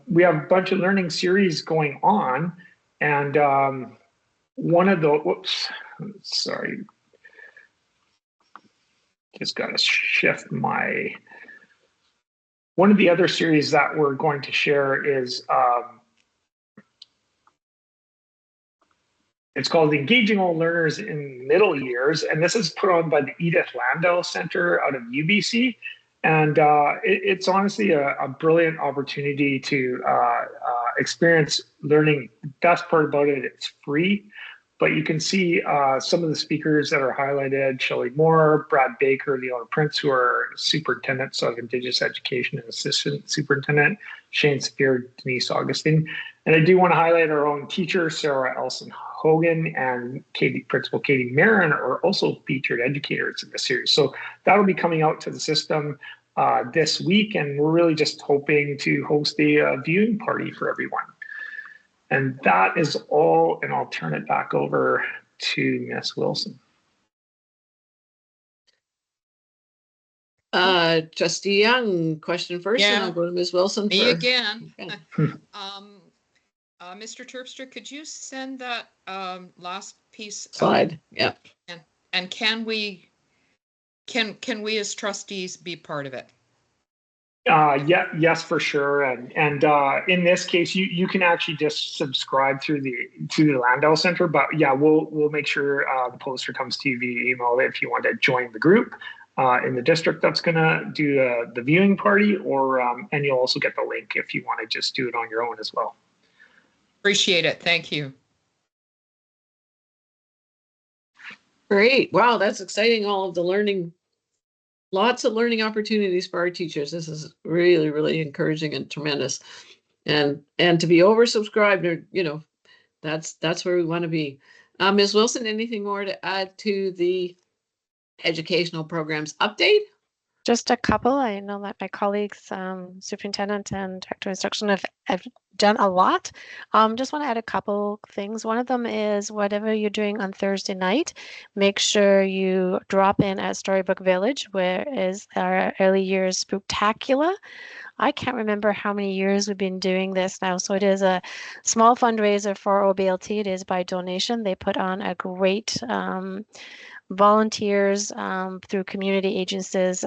We have a bunch of learning series going on, and one of the, just got to shift one of the other series that we're going to share is, it's called Engaging All Learners in Middle Years, and this is put on by the Edith Landau Center out of UBC. And it's honestly a brilliant opportunity to experience learning. The best part about it, it's free, but you can see some of the speakers that are highlighted: Shelley Moore, Brad Baker, Leona Prince, who are superintendents of Indigenous Education and assistant superintendent, Shane Spear, Denise Augustine. And I do want to highlight our own teacher, Sarah Elson Hogan, and Principal Katie Marin are also featured educators in the series. So that'll be coming out to the system this week, and we're really just hoping to host a viewing party for everyone. And that is all, and I'll turn it back over to Ms. Wilson. Trustee Young, question first, and I'll go to Ms. Wilson. Me again. Mr. Terpstra, could you send that last piece slide? Yeah. And can we as trustees be part of it? Yes, for sure. And in this case, you can actually just subscribe to the Landau Center. But yeah, we'll make sure the poster comes to you via email if you want to join the group in the district that's going to do the viewing party, or and you'll also get the link if you want to just do it on your own as well. Appreciate it. Thank you. Great. Wow, that's exciting. All of the learning, lots of learning opportunities for our teachers. This is really, really encouraging and tremendous. And to be oversubscribed, or, that's where we want to be. Ms. Wilson, anything more to add to the educational programs update? Just a couple. I know that my colleagues, superintendent and director of instruction, have done a lot. Just want to add a couple things. One of them is whatever you're doing on Thursday night, make sure you drop in at Storybook Village, where is our early years spooktacular. I can't remember how many years we've been doing this now. So it is a small fundraiser for OBLT. It is by donation. They put on a great volunteers through community agencies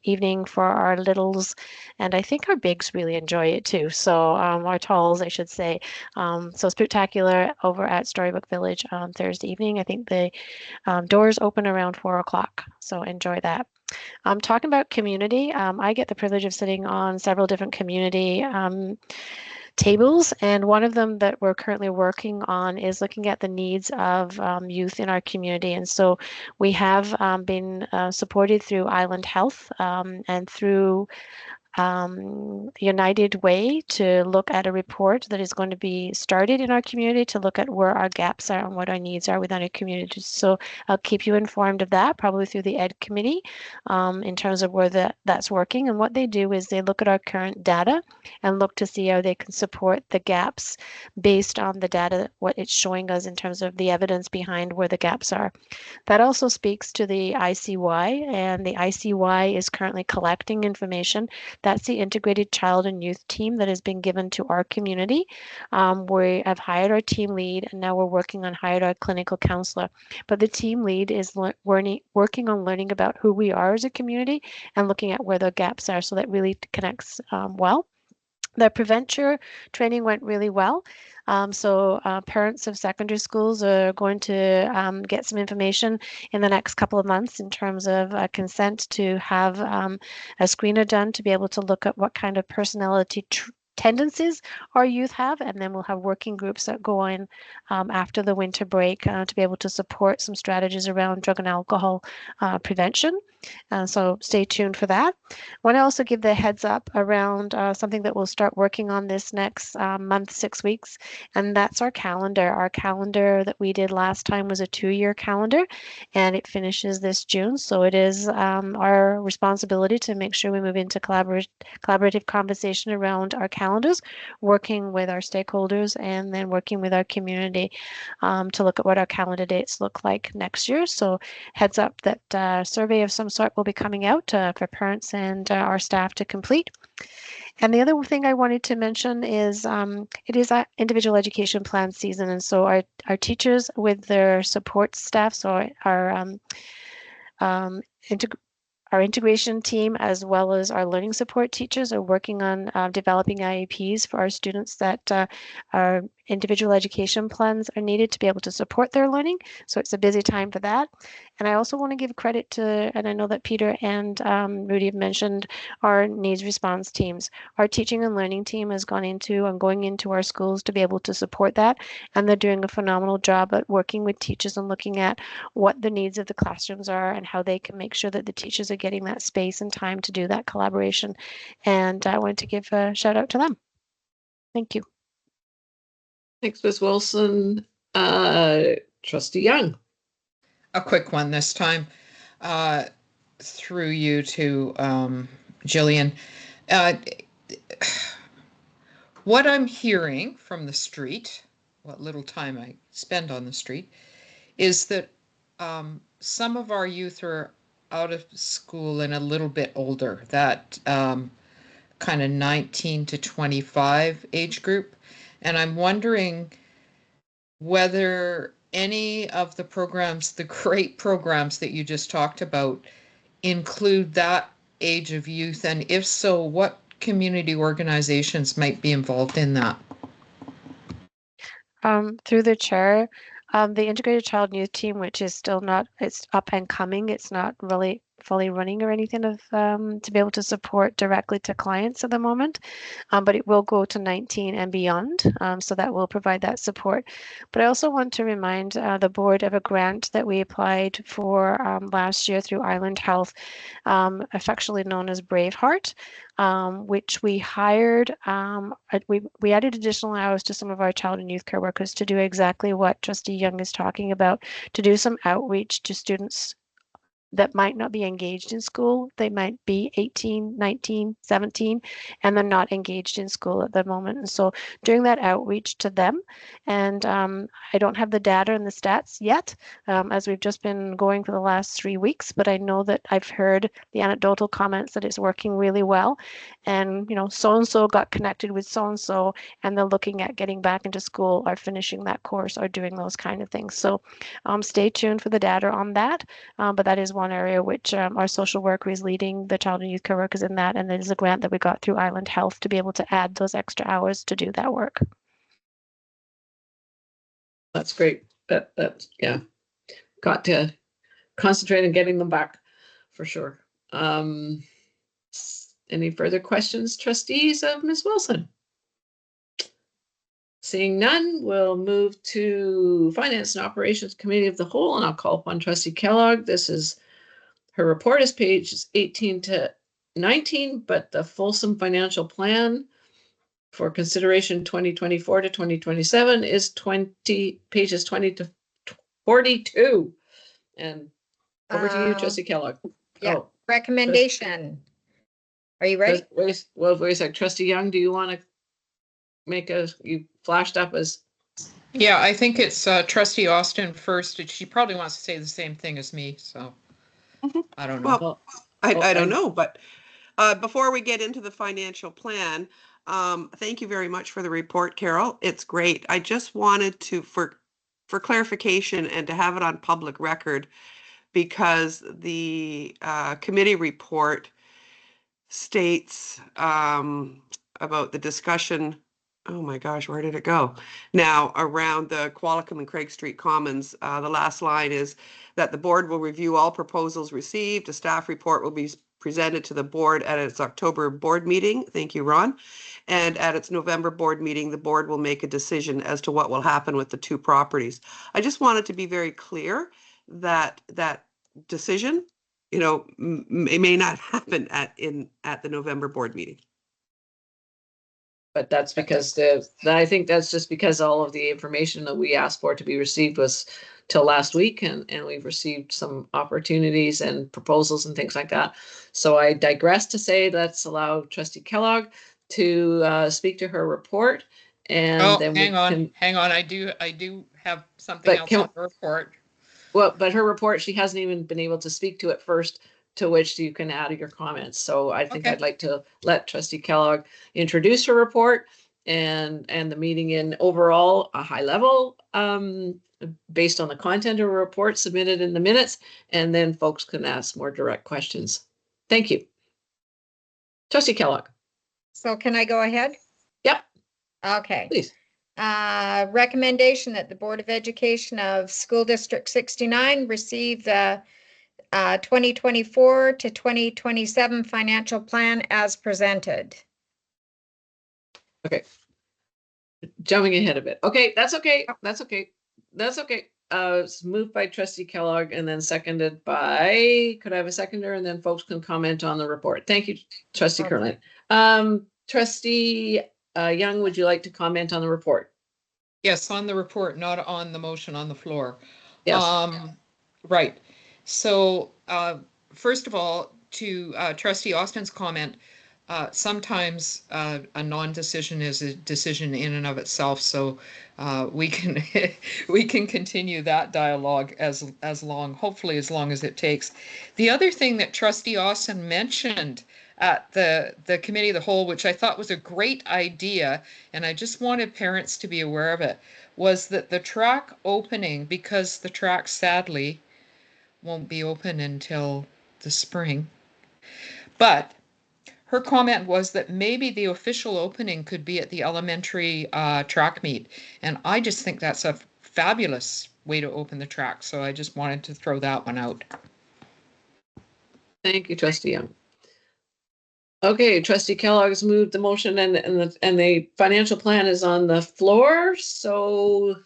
evening for our littles, and I think our bigs really enjoy it too. So our talls, I should say. So spectacular over at Storybook Village on Thursday evening. I think the doors open around 4 o'clock, so enjoy that. Talking about community, I get the privilege of sitting on several different community tables, and one of them that we're currently working on is looking at the needs of youth in our community. And so we have been supported through Island Health and through United Way to look at a report that is going to be started in our community to look at where our gaps are and what our needs are within our community. So I'll keep you informed of that, probably through the Ed Committee, in terms of where that's working. And what they do is they look at our current data and look to see how they can support the gaps based on the data, what it's showing us in terms of the evidence behind where the gaps are. That also speaks to the ICY, and the ICY is currently collecting information. That's the Integrated Child and Youth Team that has been given to our community. We have hired our team lead, and now we're working on hired our clinical counselor. But the team lead is working on learning about who we are as a community and looking at where the gaps are, so that really connects well. The Preventure training went really well. So parents of secondary schools are going to get some information in the next couple of months in terms of consent to have a screener done to be able to look at what kind of personality tendencies our youth have, and then we'll have working groups that go in after the winter break to be able to support some strategies around drug and alcohol prevention. So stay tuned for that. I want to also give the heads up around something that we'll start working on this next month, 6 weeks, and that's our calendar. Our calendar that we did last time was a 2-year calendar, and it finishes this June. So it is our responsibility to make sure we move into collaborative conversation around our calendars, working with our stakeholders, and then working with our community to look at what our calendar dates look like next year. So heads up that a survey of some sort will be coming out for parents and our staff to complete. And the other thing I wanted to mention is it is an individual education plan season, and so our teachers with their support staff, so our integration team, as well as our learning support teachers, are working on developing IEPs for our students that our individual education plans are needed to be able to support their learning. So it's a busy time for that. And I also want to give credit to, and I know that Peter and Rudy have mentioned our needs response teams. Our teaching and learning team has going into our schools to be able to support that. And they're doing a phenomenal job at working with teachers and looking at what the needs of the classrooms are and how they can make sure that the teachers are getting that space and time to do that collaboration. And I wanted to give a shout out to them. Thank you. Thanks, Ms. Wilson. Trustee Young. A quick one this time, through you to Jillian. What I'm hearing from the street, what little time I spend on the street, is that some of our youth are out of school and a little bit older, that kind of 19 to 25 age group. And I'm wondering whether any of the programs, the great programs that you just talked about, include that age of youth, and if so, what community organizations might be involved in that? Through the chair, the Integrated Child and Youth Team, which is still not, it's up and coming, it's not really fully running or anything of to be able to support directly to clients at the moment, but it will go to 19 and beyond, so that will provide that support. But I also want to remind the board of a grant that we applied for last year through Island Health, affectionately known as Braveheart, which we hired, we added additional hours to some of our child and youth care workers to do exactly what Trustee Young is talking about, to do some outreach to students that might not be engaged in school. They might be 18, 19, 17, and they're not engaged in school at the moment. And so doing that outreach to them, and I don't have the data and the stats yet, as we've just been going for the last 3 weeks, but I know that I've heard the anecdotal comments that it's working really well. And, you know, so-and-so got connected with so-and-so, and they're looking at getting back into school or finishing that course or doing those kind of things. So stay tuned for the data on that. But that is one area which our social worker is leading the child and youth care workers in that. And it is a grant that we got through Island Health to be able to add those extra hours to do that work. That's great. Yeah, got to concentrate on getting them back for sure. Any further questions, trustees of Ms. Wilson? Seeing none, we'll move to Finance and Operations Committee of the Whole, and I'll call upon Trustee Kellogg. Her report is pages 18 to 19, but the fulsome financial plan for consideration 2024 to 2027 is pages 20 to 42. And over to you, Trustee Kellogg. Yeah, recommendation. Are you ready? Wait a sec. Trustee Young, do you want to you flashed up as? Yeah, I think it's Trustee Austin first. She probably wants to say the same thing as me, so I don't know. Well, I don't know, but before we get into the financial plan, thank you very much for the report, Carol. It's great. I just wanted to, for clarification and to have it on public record, because the committee report states about the discussion, oh my gosh, where did it go? Now, around the Qualicum and Craig Street Commons, the last line is that the board will review all proposals received. A staff report will be presented to the board at its October board meeting. Thank you, Ron. And at its November board meeting, the board will make a decision as to what will happen with the two properties. I just wanted to be very clear that that decision, you know, may not happen at the November board meeting. But that's because I think that's just because all of the information that we asked for to be received was till last week, and we've received some opportunities and proposals and things like that. So I digress to say let's allow Trustee Kellogg to speak to her report. And then hang on. I do have something else on the report. Well, but her report, she hasn't even been able to speak to it first, to which you can add your comments. So I think I'd like to let Trustee Kellogg introduce her report and the meeting in overall a high level based on the content of her report submitted in the minutes, and then folks can ask more direct questions. Thank you. Trustee Kellogg. So can I go ahead? Yep. Okay. Please. Recommendation that the Board of Education of School District 69 receive the 2024 to 2027 financial plan as presented. Okay. Jumping ahead a bit. Okay, that's okay. That's okay. That's okay. It's moved by Trustee Kellogg and then seconded by, could I have a seconder? And then folks can comment on the report. Thank you, Trustee Kerlin. Trustee Young, would you like to comment on the report? Yes, on the report, not on the motion on the floor. Yes. Right. So first of all, to Trustee Austin's comment, sometimes a non-decision is a decision in and of itself. So we can we can continue that dialogue as long, hopefully as long as it takes. The other thing that Trustee Austin mentioned at the committee of the whole, which I thought was a great idea, and I just wanted parents to be aware of it, was that the track opening, because the track sadly won't be open until the spring. But her comment was that maybe the official opening could be at the elementary track meet. And I just think that's a fabulous way to open the track. So I just wanted to throw that one out. Thank you, Trustee Young. Okay, Trustee Kellogg has moved the motion and the financial plan is on the floor. So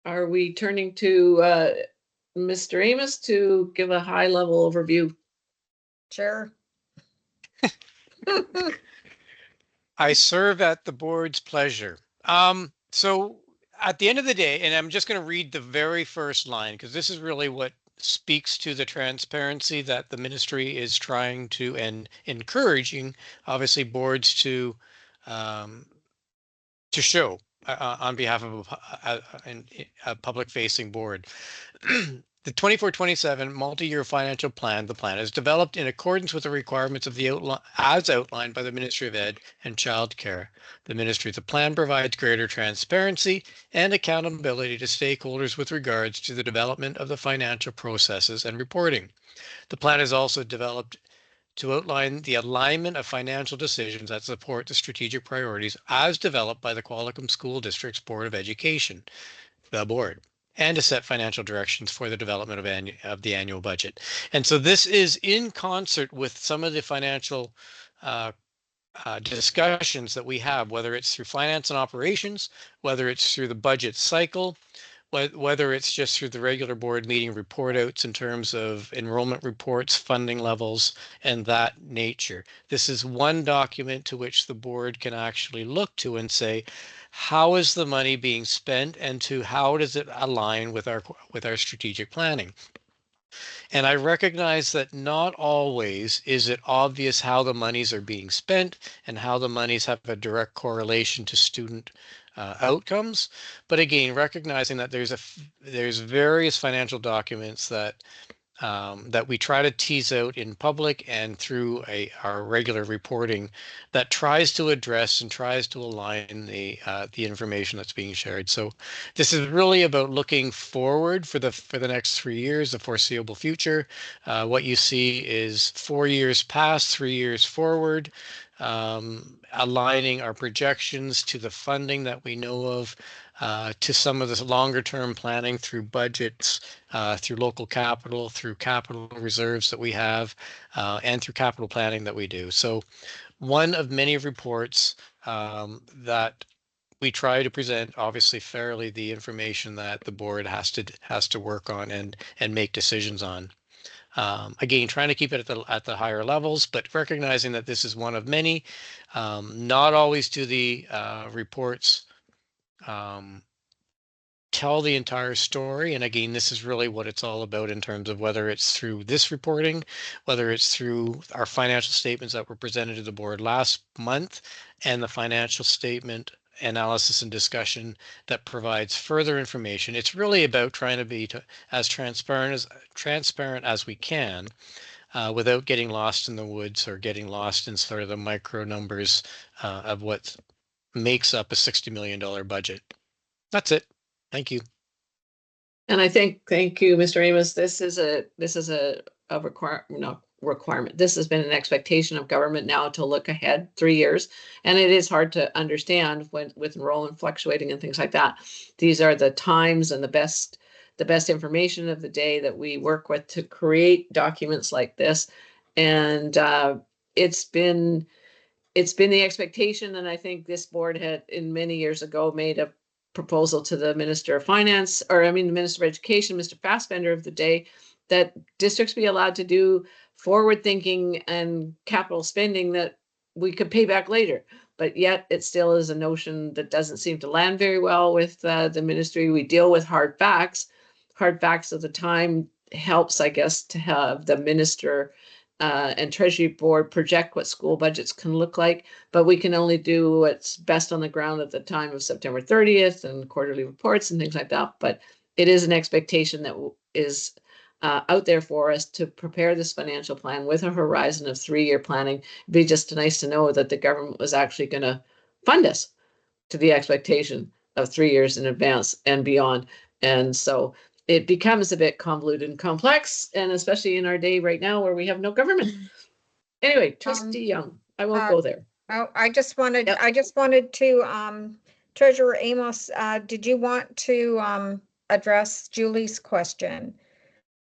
are we turning to Mr. Amos to give a high level overview? Sure. I serve at the board's pleasure. So at the end of the day, and I'm just going to read the very first line because this is really what speaks to the transparency that the ministry is trying to and encouraging, obviously, boards to show on behalf of a public-facing board. The 24-27 multi-year financial plan, the plan is developed in accordance with the requirements of the as outlined by the Ministry of Ed and Child Care. The plan provides greater transparency and accountability to stakeholders with regards to the development of the financial processes and reporting. The plan is also developed to outline the alignment of financial decisions that support the strategic priorities as developed by the Qualicum School District's Board of Education, the board, and to set financial directions for the development of the annual budget. And so this is in concert with some of the financial discussions that we have, whether it's through finance and operations, whether it's through the budget cycle, whether it's just through the regular board meeting report outs in terms of enrollment reports, funding levels, and that nature. This is one document to which the board can actually look to and say, how is the money being spent, and to how does it align with our strategic planning? And I recognize that not always is it obvious how the monies are being spent and how the monies have a direct correlation to student outcomes. But again, recognizing that there's various financial documents that that we try to tease out in public and through our regular reporting that tries to address and tries to align the information that's being shared. So this is really about looking forward for the next 3 years, the foreseeable future. What you see is 4 years past, 3 years forward, aligning our projections to the funding that we know of, to some of this longer term planning through budgets, through local capital, through capital reserves that we have, and through capital planning that we do. So one of many reports that we try to present, obviously fairly, the information that the board has to work on and make decisions on. Again, trying to keep it at the higher levels, but recognizing that this is one of many. Not always do the reports tell the entire story. And again, this is really what it's all about in terms of whether it's through this reporting, whether it's through our financial statements that were presented to the board last month, and the financial statement analysis and discussion that provides further information. It's really about trying to be as transparent as we can, without getting lost in the woods or getting lost in sort of the micro numbers of what makes up a $60 million budget. That's it. Thank you. And I think, thank you, Mr. Amos. This is a requirement. This has been an expectation of government now to look ahead 3 years. And it is hard to understand with enrollment fluctuating and things like that. These are the times and the best information of the day that we work with to create documents like this. And it's been the expectation. And I think this board had in many years ago made a proposal to the Minister of Finance, the Minister of Education, Mr. Fassbender of the day, that districts be allowed to do forward thinking and capital spending that we could pay back later. But yet it still is a notion that doesn't seem to land very well with the ministry. We deal with hard facts. Hard facts of the time helps, I guess, to have the minister and Treasury Board project what school budgets can look like, but we can only do what's best on the ground at the time of September 30th and quarterly reports and things like that. But it is an expectation that is out there for us to prepare this financial plan with a horizon of 3-year planning. It'd be just nice to know that the government was actually going to fund us to the expectation of 3 years in advance and beyond. And so it becomes a bit convoluted and complex, and especially in our day right now where we have no government. Anyway, Trustee Young, I won't go there. Oh, I just wanted to, Treasurer Amos, did you want to address Julie's question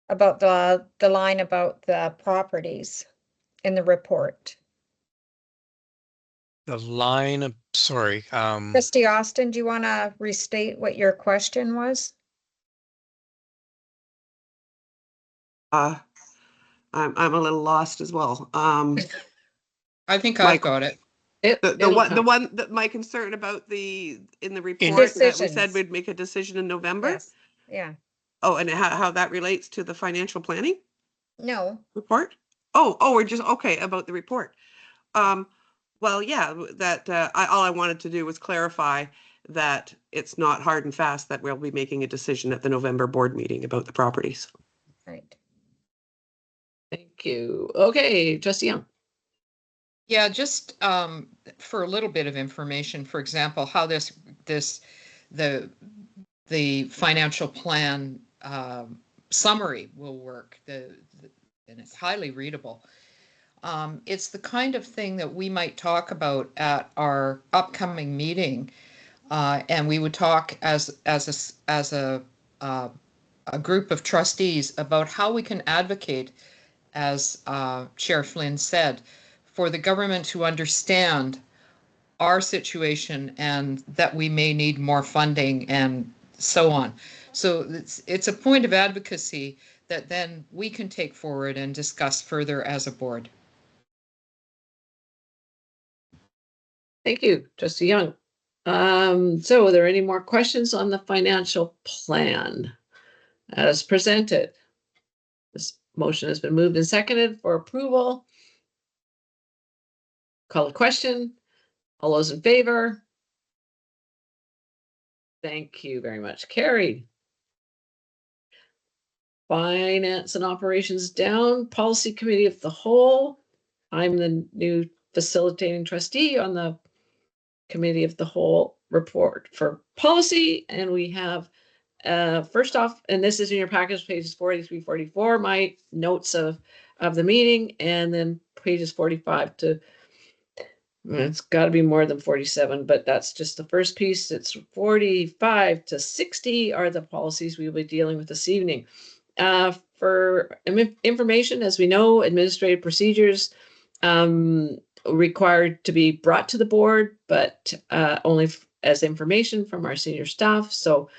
about the line about the properties in the report? The line of, sorry. Trustee Austin, do you want to restate what your question was? I'm a little lost as well. I think I've got it. The one that my concern about in the report that we said we'd make a decision in November. Yes. Yeah. Oh, and how that relates to the financial planning No, report? We're just, okay, about the report. Well, yeah, that, all I wanted to do was clarify that it's not hard and fast that we'll be making a decision at the November board meeting about the properties. right. Thank you. Okay, Trustee Young. Yeah, just for a little bit of information, for example, how the financial plan summary will work. And it's highly readable. It's the kind of thing that we might talk about at our upcoming meeting, and we would talk as a group of trustees about how we can advocate, as Chair Flynn said, for the government to understand our situation and that we may need more funding and so on. So it's a point of advocacy that then we can take forward and discuss further as a board. Thank you, Trustee Young. So are there any more questions on the financial plan as presented? This motion has been moved and seconded for approval. Call a question. All those in favor? Thank you very much. Carried. Finance and operations down, policy committee of the whole. I'm the new facilitating trustee on the committee of the whole report for policy. And we have, first off, and this is in your package, pages 43, 44, my notes of the meeting, and then pages 45 to, it's got to be more than 47, but that's just the first piece. It's 45 to 60 are the policies we will be dealing with this evening. For information, as we know, administrative procedures required to be brought to the board, but only as information from our senior staff. So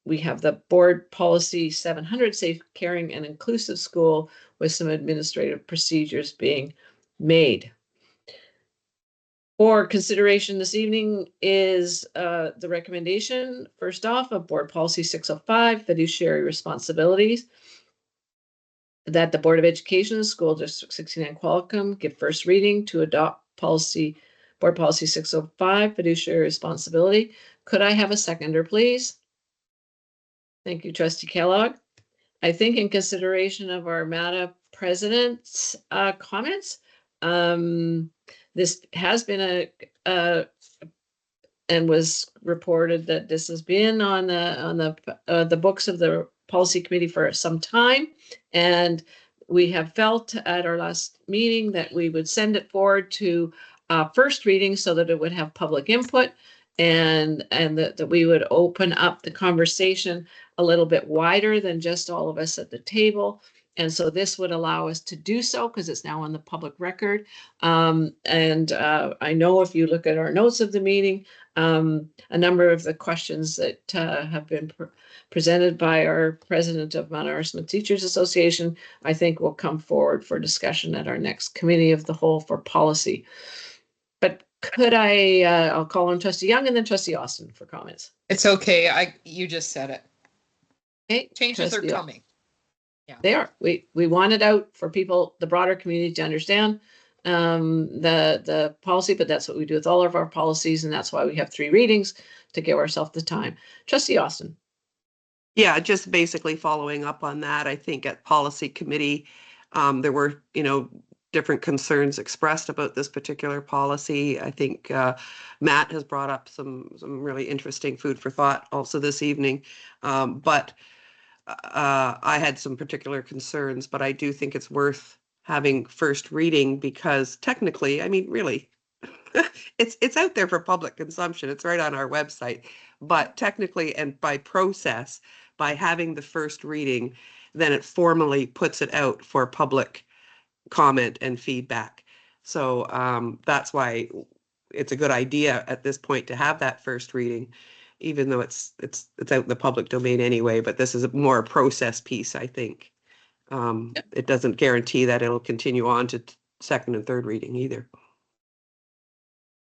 we have the board policy 700, safe, caring, and inclusive school, with some administrative procedures being made. For consideration this evening is the recommendation, first off, of Board Policy 605, fiduciary responsibilities, that the Board of Education, School District 69 Qualicum, give first reading to adopt Board Policy 605, fiduciary responsibility. Could I have a seconder, please? Thank you, Trustee Kellogg. I think in consideration of our MATA president's comments, this has been and was reported that this has been on the books of the policy committee for some time, and we have felt at our last meeting that we would send it forward to first reading so that it would have public input, and that we would open up the conversation a little bit wider than just all of us at the table. And so this would allow us to do so because it's now on the public record. I know if you look at our notes of the meeting, a number of the questions that have been presented by our president of Mount Honor Smith Teachers Association, I think will come forward for discussion at our next committee of the whole for policy. But could I'll call on Trustee Young and then Trustee Austin for comments. It's okay. You just said it. Okay, Changes are coming. Yeah. They are. We want it out for people, the broader community, to understand the policy, but that's what we do with all of our policies, and that's why we have 3 readings to give ourselves the time. Trustee Austin. Yeah, just basically following up on that. I think at policy committee, there were, different concerns expressed about this particular policy. I think Matt has brought up some really interesting food for thought also this evening. But I had some particular concerns, but I do think it's worth having first reading because technically, really, it's out there for public consumption. It's right on our website. But technically and by process, by having the first reading, then it formally puts it out for public comment and feedback. So that's why it's a good idea at this point to have that first reading, even though it's out in the public domain anyway. But this is more a process piece, I think. It doesn't guarantee that it'll continue on to second and third reading either.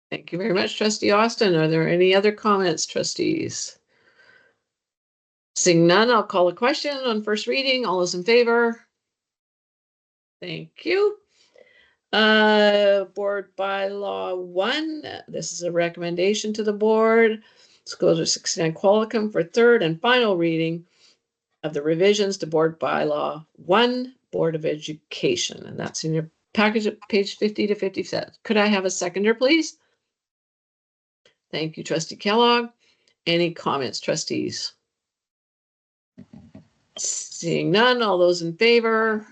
Thank you very much, Trustee Austin. Are there any other comments, trustees? Seeing none, I'll call a question on first reading. All those in favor? Thank you. Board bylaw 1. This is a recommendation to the board. School District 69 Qualicum for third and final reading of the revisions to board bylaw 1, Board of Education. And that's in your package at page 50 to 57. Could I have a seconder, please? Thank you, Trustee Kellogg. Any comments, trustees? Seeing none, all those in favor?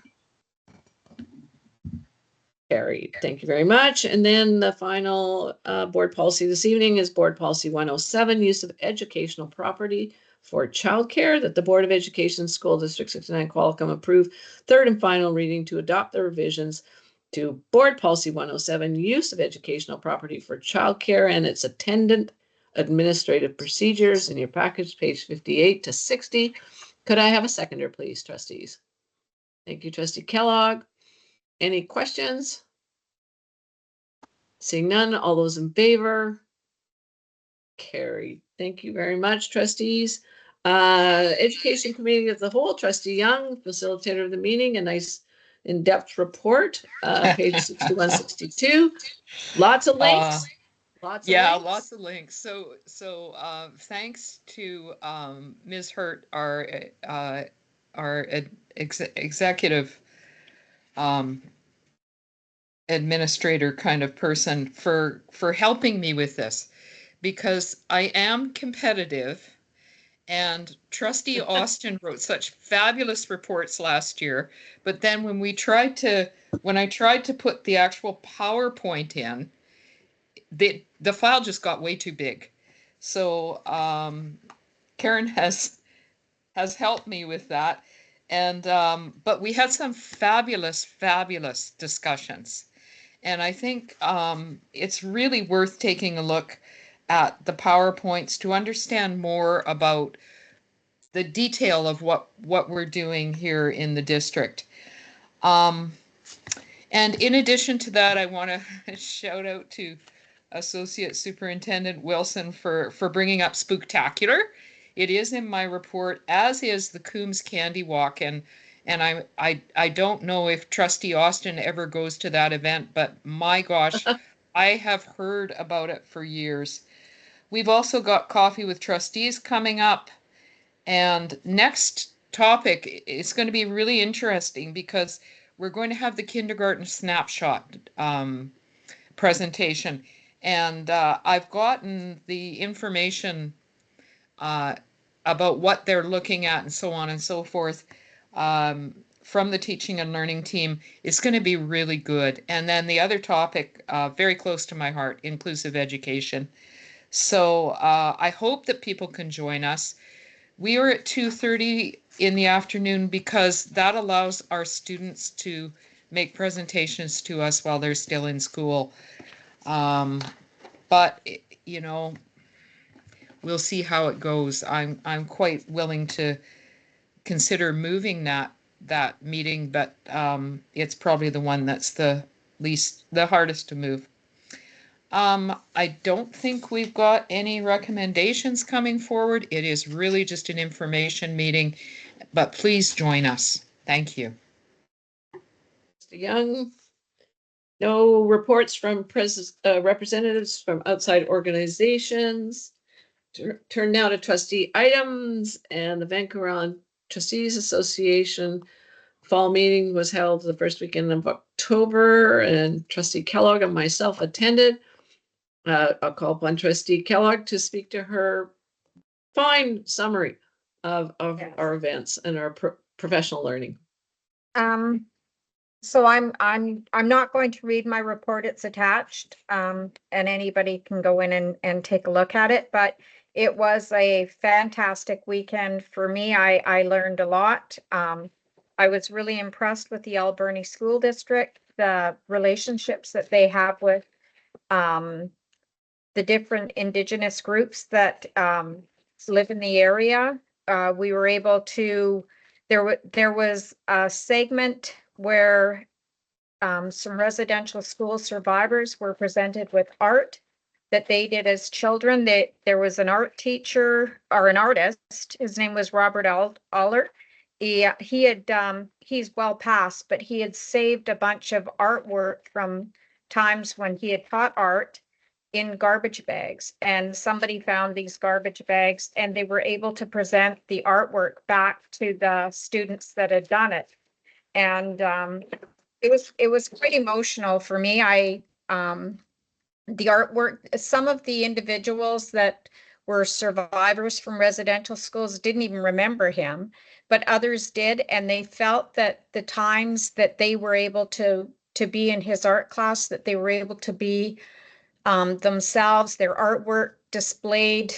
Carried. Thank you very much. And then the final board policy this evening is Board Policy 107, use of educational property for childcare, that the Board of Education School District 69 Qualicum approve third and final reading to adopt the revisions to Board Policy 107, use of educational property for childcare and its attendant administrative procedures in your package, page 58 to 60. Could I have a seconder, please, trustees? Thank you, Trustee Kellogg. Any questions? Seeing none, all those in favor? Carried. Thank you very much, trustees. Education Committee of the Whole, Trustee Young, facilitator of the meeting, a nice in-depth report, page 61, 62. Lots of links. Lots of links. So thanks to Ms. Hurt, our executive administrator kind of person, for helping me with this, because I am competitive, and Trustee Austin wrote such fabulous reports last year, but then when I tried to put the actual PowerPoint in, the file just got way too big. So Karen has helped me with that. And but we had some fabulous discussions. And I think it's really worth taking a look at the PowerPoints to understand more about the detail of what we're doing here in the district. And in addition to that, I want to shout out to Associate Superintendent Wilson for bringing up Spooktacular. It is in my report, as is the Coombs Candy Walk, and I don't know if Trustee Austin ever goes to that event, but my gosh, I have heard about it for years. We've also got Coffee with Trustees coming up, and next topic is going to be really interesting because we're going to have the kindergarten snapshot presentation, and I've gotten the information about what they're looking at and so on and so forth from the teaching and learning team. Is going to be really good. And then the other topic, very close to my heart, inclusive education. So I hope that people can join us. We are at 2:30 in the afternoon because that allows our students to make presentations to us while they're still in school. But, you know, we'll see how it goes. I'm quite willing to consider moving that meeting, but it's probably the one that's the hardest to move. I don't think we've got any recommendations coming forward. It is really just an information meeting, but please join us. Thank you. Mr. Young, no reports from representatives from outside organizations. Turn now to trustee items, and the Vancouver Trustees Association fall meeting was held the first weekend of October, and Trustee Kellogg and myself attended. I'll call upon Trustee Kellogg to speak to her fine summary of Yes. our events and our professional learning. So I'm not going to read my report. It's attached, and anybody can go in and take a look at it. But it was a fantastic weekend for me. I learned a lot. I was really impressed with the Alberni School District, the relationships that they have with the different Indigenous groups that live in the area. We were able to, there was a segment where some residential school survivors were presented with art that they did as children. There was an art teacher or an artist. His name was Robert Allert. He had he's well past, but he had saved a bunch of artwork from times when he had taught art in garbage bags, and somebody found these garbage bags and they were able to present the artwork back to the students that had done it. And it was quite emotional for me. The artwork, some of the individuals that were survivors from residential schools didn't even remember him, but others did, and they felt that the times that they were able to be in his art class, that they were able to be themselves. Their artwork displayed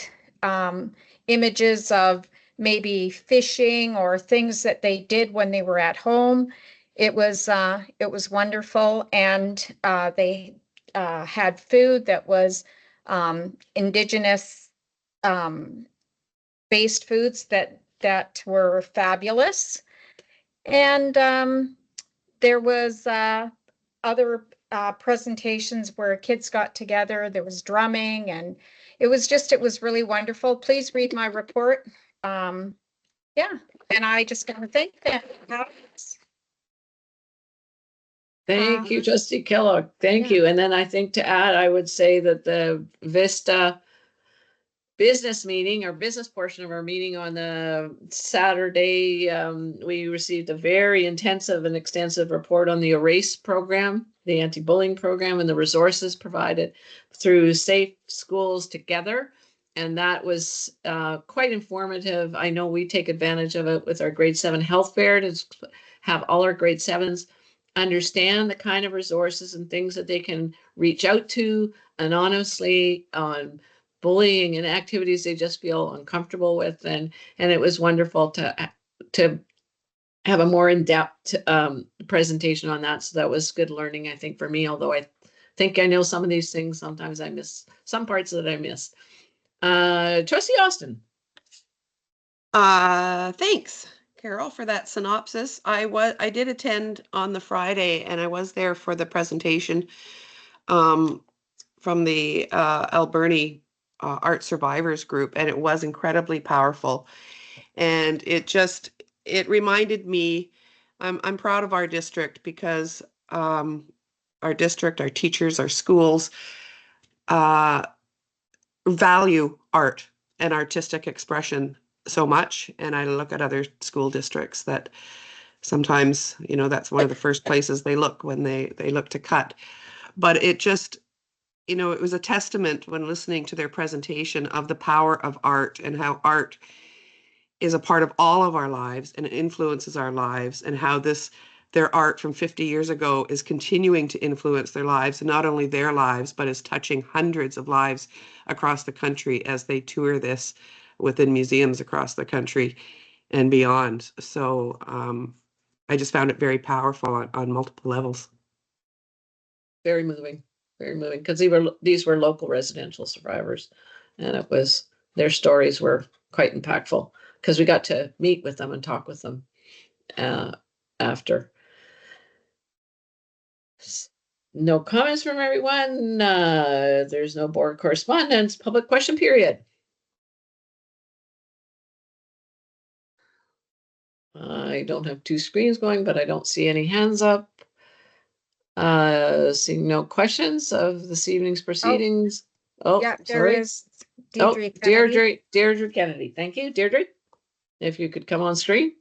images of maybe fishing or things that they did when they were at home. It was wonderful, and they had food that was Indigenous based foods that were fabulous. And there was other presentations where kids got together. There was drumming, and it was really wonderful. Please read my report. Yeah, and I just want to thank them. Thank you, Trustee Kellogg. Thank you. And then I think to add, I would say that the Vista business meeting, our business portion of our meeting on the Saturday, we received a very intensive and extensive report on the ERASE program, the anti-bullying program, and the resources provided through Safe Schools Together. And that was quite informative. I know we take advantage of it with our grade 7 health fair to have all our grade 7s understand the kind of resources and things that they can reach out to anonymously on bullying and activities they just feel uncomfortable with. And it was wonderful to have a more in-depth presentation on that. So that was good learning, I think, for me, although I think I know some of these things. Sometimes I miss some parts that I missed. Trustee Austin. Thanks, Carol, for that synopsis. I did attend on the Friday, and I was there for the presentation from the Alberni Art Survivors Group, and it was incredibly powerful. And it reminded me, I'm proud of our district because our district, our teachers, our schools value art and artistic expression so much. And I look at other school districts that sometimes, that's one of the first places they look when they look to cut. But it just, it was a testament when listening to their presentation of the power of art and how art is a part of all of our lives and it influences our lives, and how their art from 50 years ago is continuing to influence their lives, and not only their lives, but is touching hundreds of lives across the country as they tour this within museums across the country and beyond. So I just found it very powerful on multiple levels. Very moving, because these were local residential survivors, and their stories were quite impactful because we got to meet with them and talk with them after. No comments from everyone. There's no board correspondence. Public question period. I don't have two screens going, but I don't see any hands up. Seeing no questions of this evening's proceedings. Yeah, there is Deirdre Kennedy. Deirdre Kennedy. Thank you, Deirdre. If you could come on screen.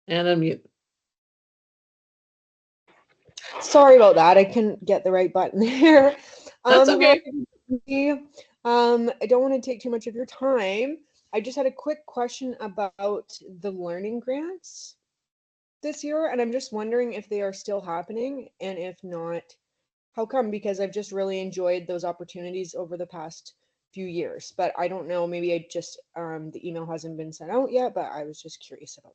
And unmute. Sorry about that. I couldn't get the right button there. That's okay. I don't want to take too much of your time. I just had a quick question about the learning grants this year, and I'm just wondering if they are still happening, and if not, how come? Because I've just really enjoyed those opportunities over the past few years, but I don't know, maybe I just the email hasn't been sent out yet, but I was just curious about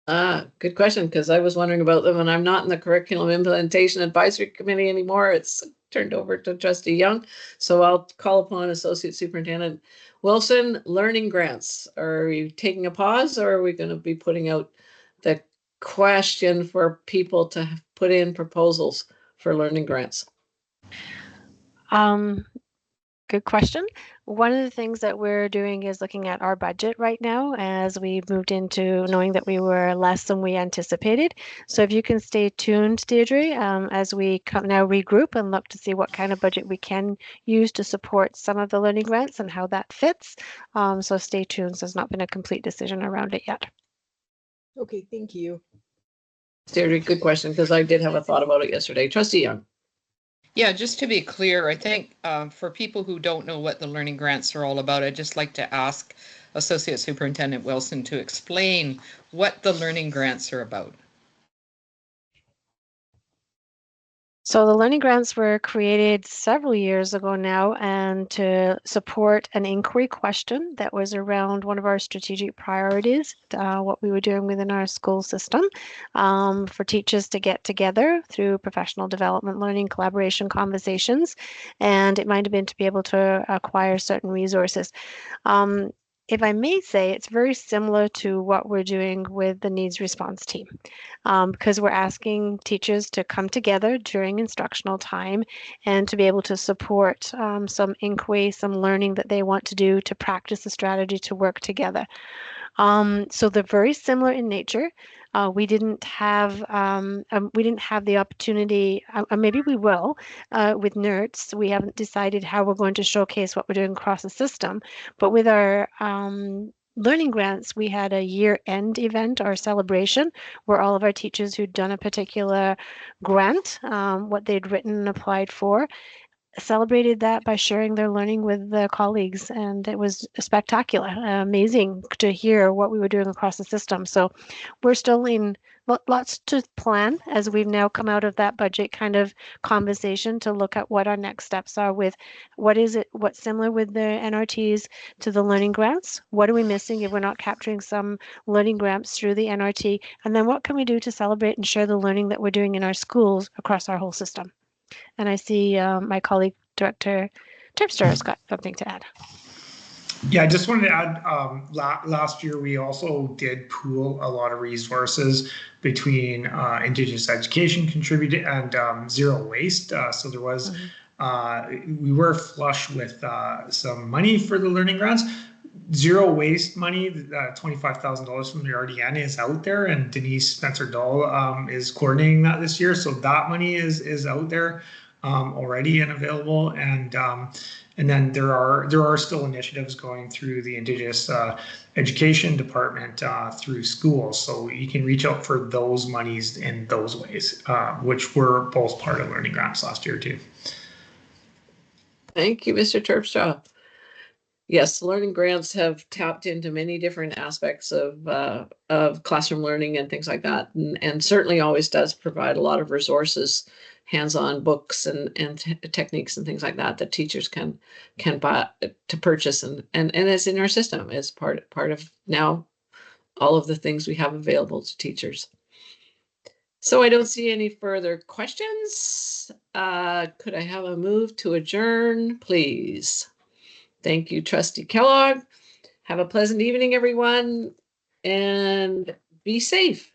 that. Good question, because I was wondering about them, and I'm not in the Curriculum Implementation Advisory Committee anymore. It's turned over to Trustee Young. So I'll call upon Associate Superintendent Wilson. Learning grants, are we taking a pause, or are we going to be putting out the question for people to put in proposals for learning grants? Good question. One of the things that we're doing is looking at our budget right now as we moved into knowing that we were less than we anticipated. So if you can stay tuned, Deirdre, as we now regroup and look to see what kind of budget we can use to support some of the learning grants and how that fits. So stay tuned. So there's not been a complete decision around it yet. Okay, thank you. Deirdre, good question, because I did have a thought about it yesterday. Trustee Young. Yeah, just to be clear, I think for people who don't know what the learning grants are all about, I'd just like to ask Associate Superintendent Wilson to explain what the learning grants are about. So the learning grants were created several years ago now, and to support an inquiry question that was around one of our strategic priorities, what we were doing within our school system, for teachers to get together through professional development, learning, collaboration, conversations, and it might have been to be able to acquire certain resources. If I may say, it's very similar to what we're doing with the needs response team, because we're asking teachers to come together during instructional time and to be able to support some inquiry, some learning that they want to do, to practice a strategy, to work together. So they're very similar in nature. We didn't have the opportunity, maybe we will, with NERTS. We haven't decided how we're going to showcase what we're doing across the system, but with our learning grants, we had a year-end event or celebration where all of our teachers who'd done a particular grant, what they'd written and applied for, celebrated that by sharing their learning with their colleagues, and it was spectacular, amazing to hear what we were doing across the system. So we're still in lots to plan as we've now come out of that budget kind of conversation to look at what our next steps are with what's similar with the NRTs to the learning grants. What are we missing if we're not capturing some learning grants through the NRT? And then what can we do to celebrate and share the learning that we're doing in our schools across our whole system? And I see my colleague, Director Terpstra, has got something to add. Yeah, I just wanted to add, last year we also did pool a lot of resources between Indigenous Education Contributed and Zero Waste. So there was, we were flush with some money for the learning grants. Zero Waste money, $25,000 from the RDN is out there, and Denise Spencer-Dull is coordinating that this year. So that money is out there already and available. And then there are still initiatives going through the Indigenous Education Department through schools. So you can reach out for those monies in those ways, which were both part of learning grants last year too. Thank you, Mr. Terpstra. Yes, learning grants have tapped into many different aspects of classroom learning and things like that, and certainly always does provide a lot of resources, hands-on books and techniques and things like that that teachers can buy to purchase, and it's in our system as part of now all of the things we have available to teachers. So I don't see any further questions. Could I have a move to adjourn, please? Thank you, Trustee Kellogg. Have a pleasant evening, everyone, and be safe.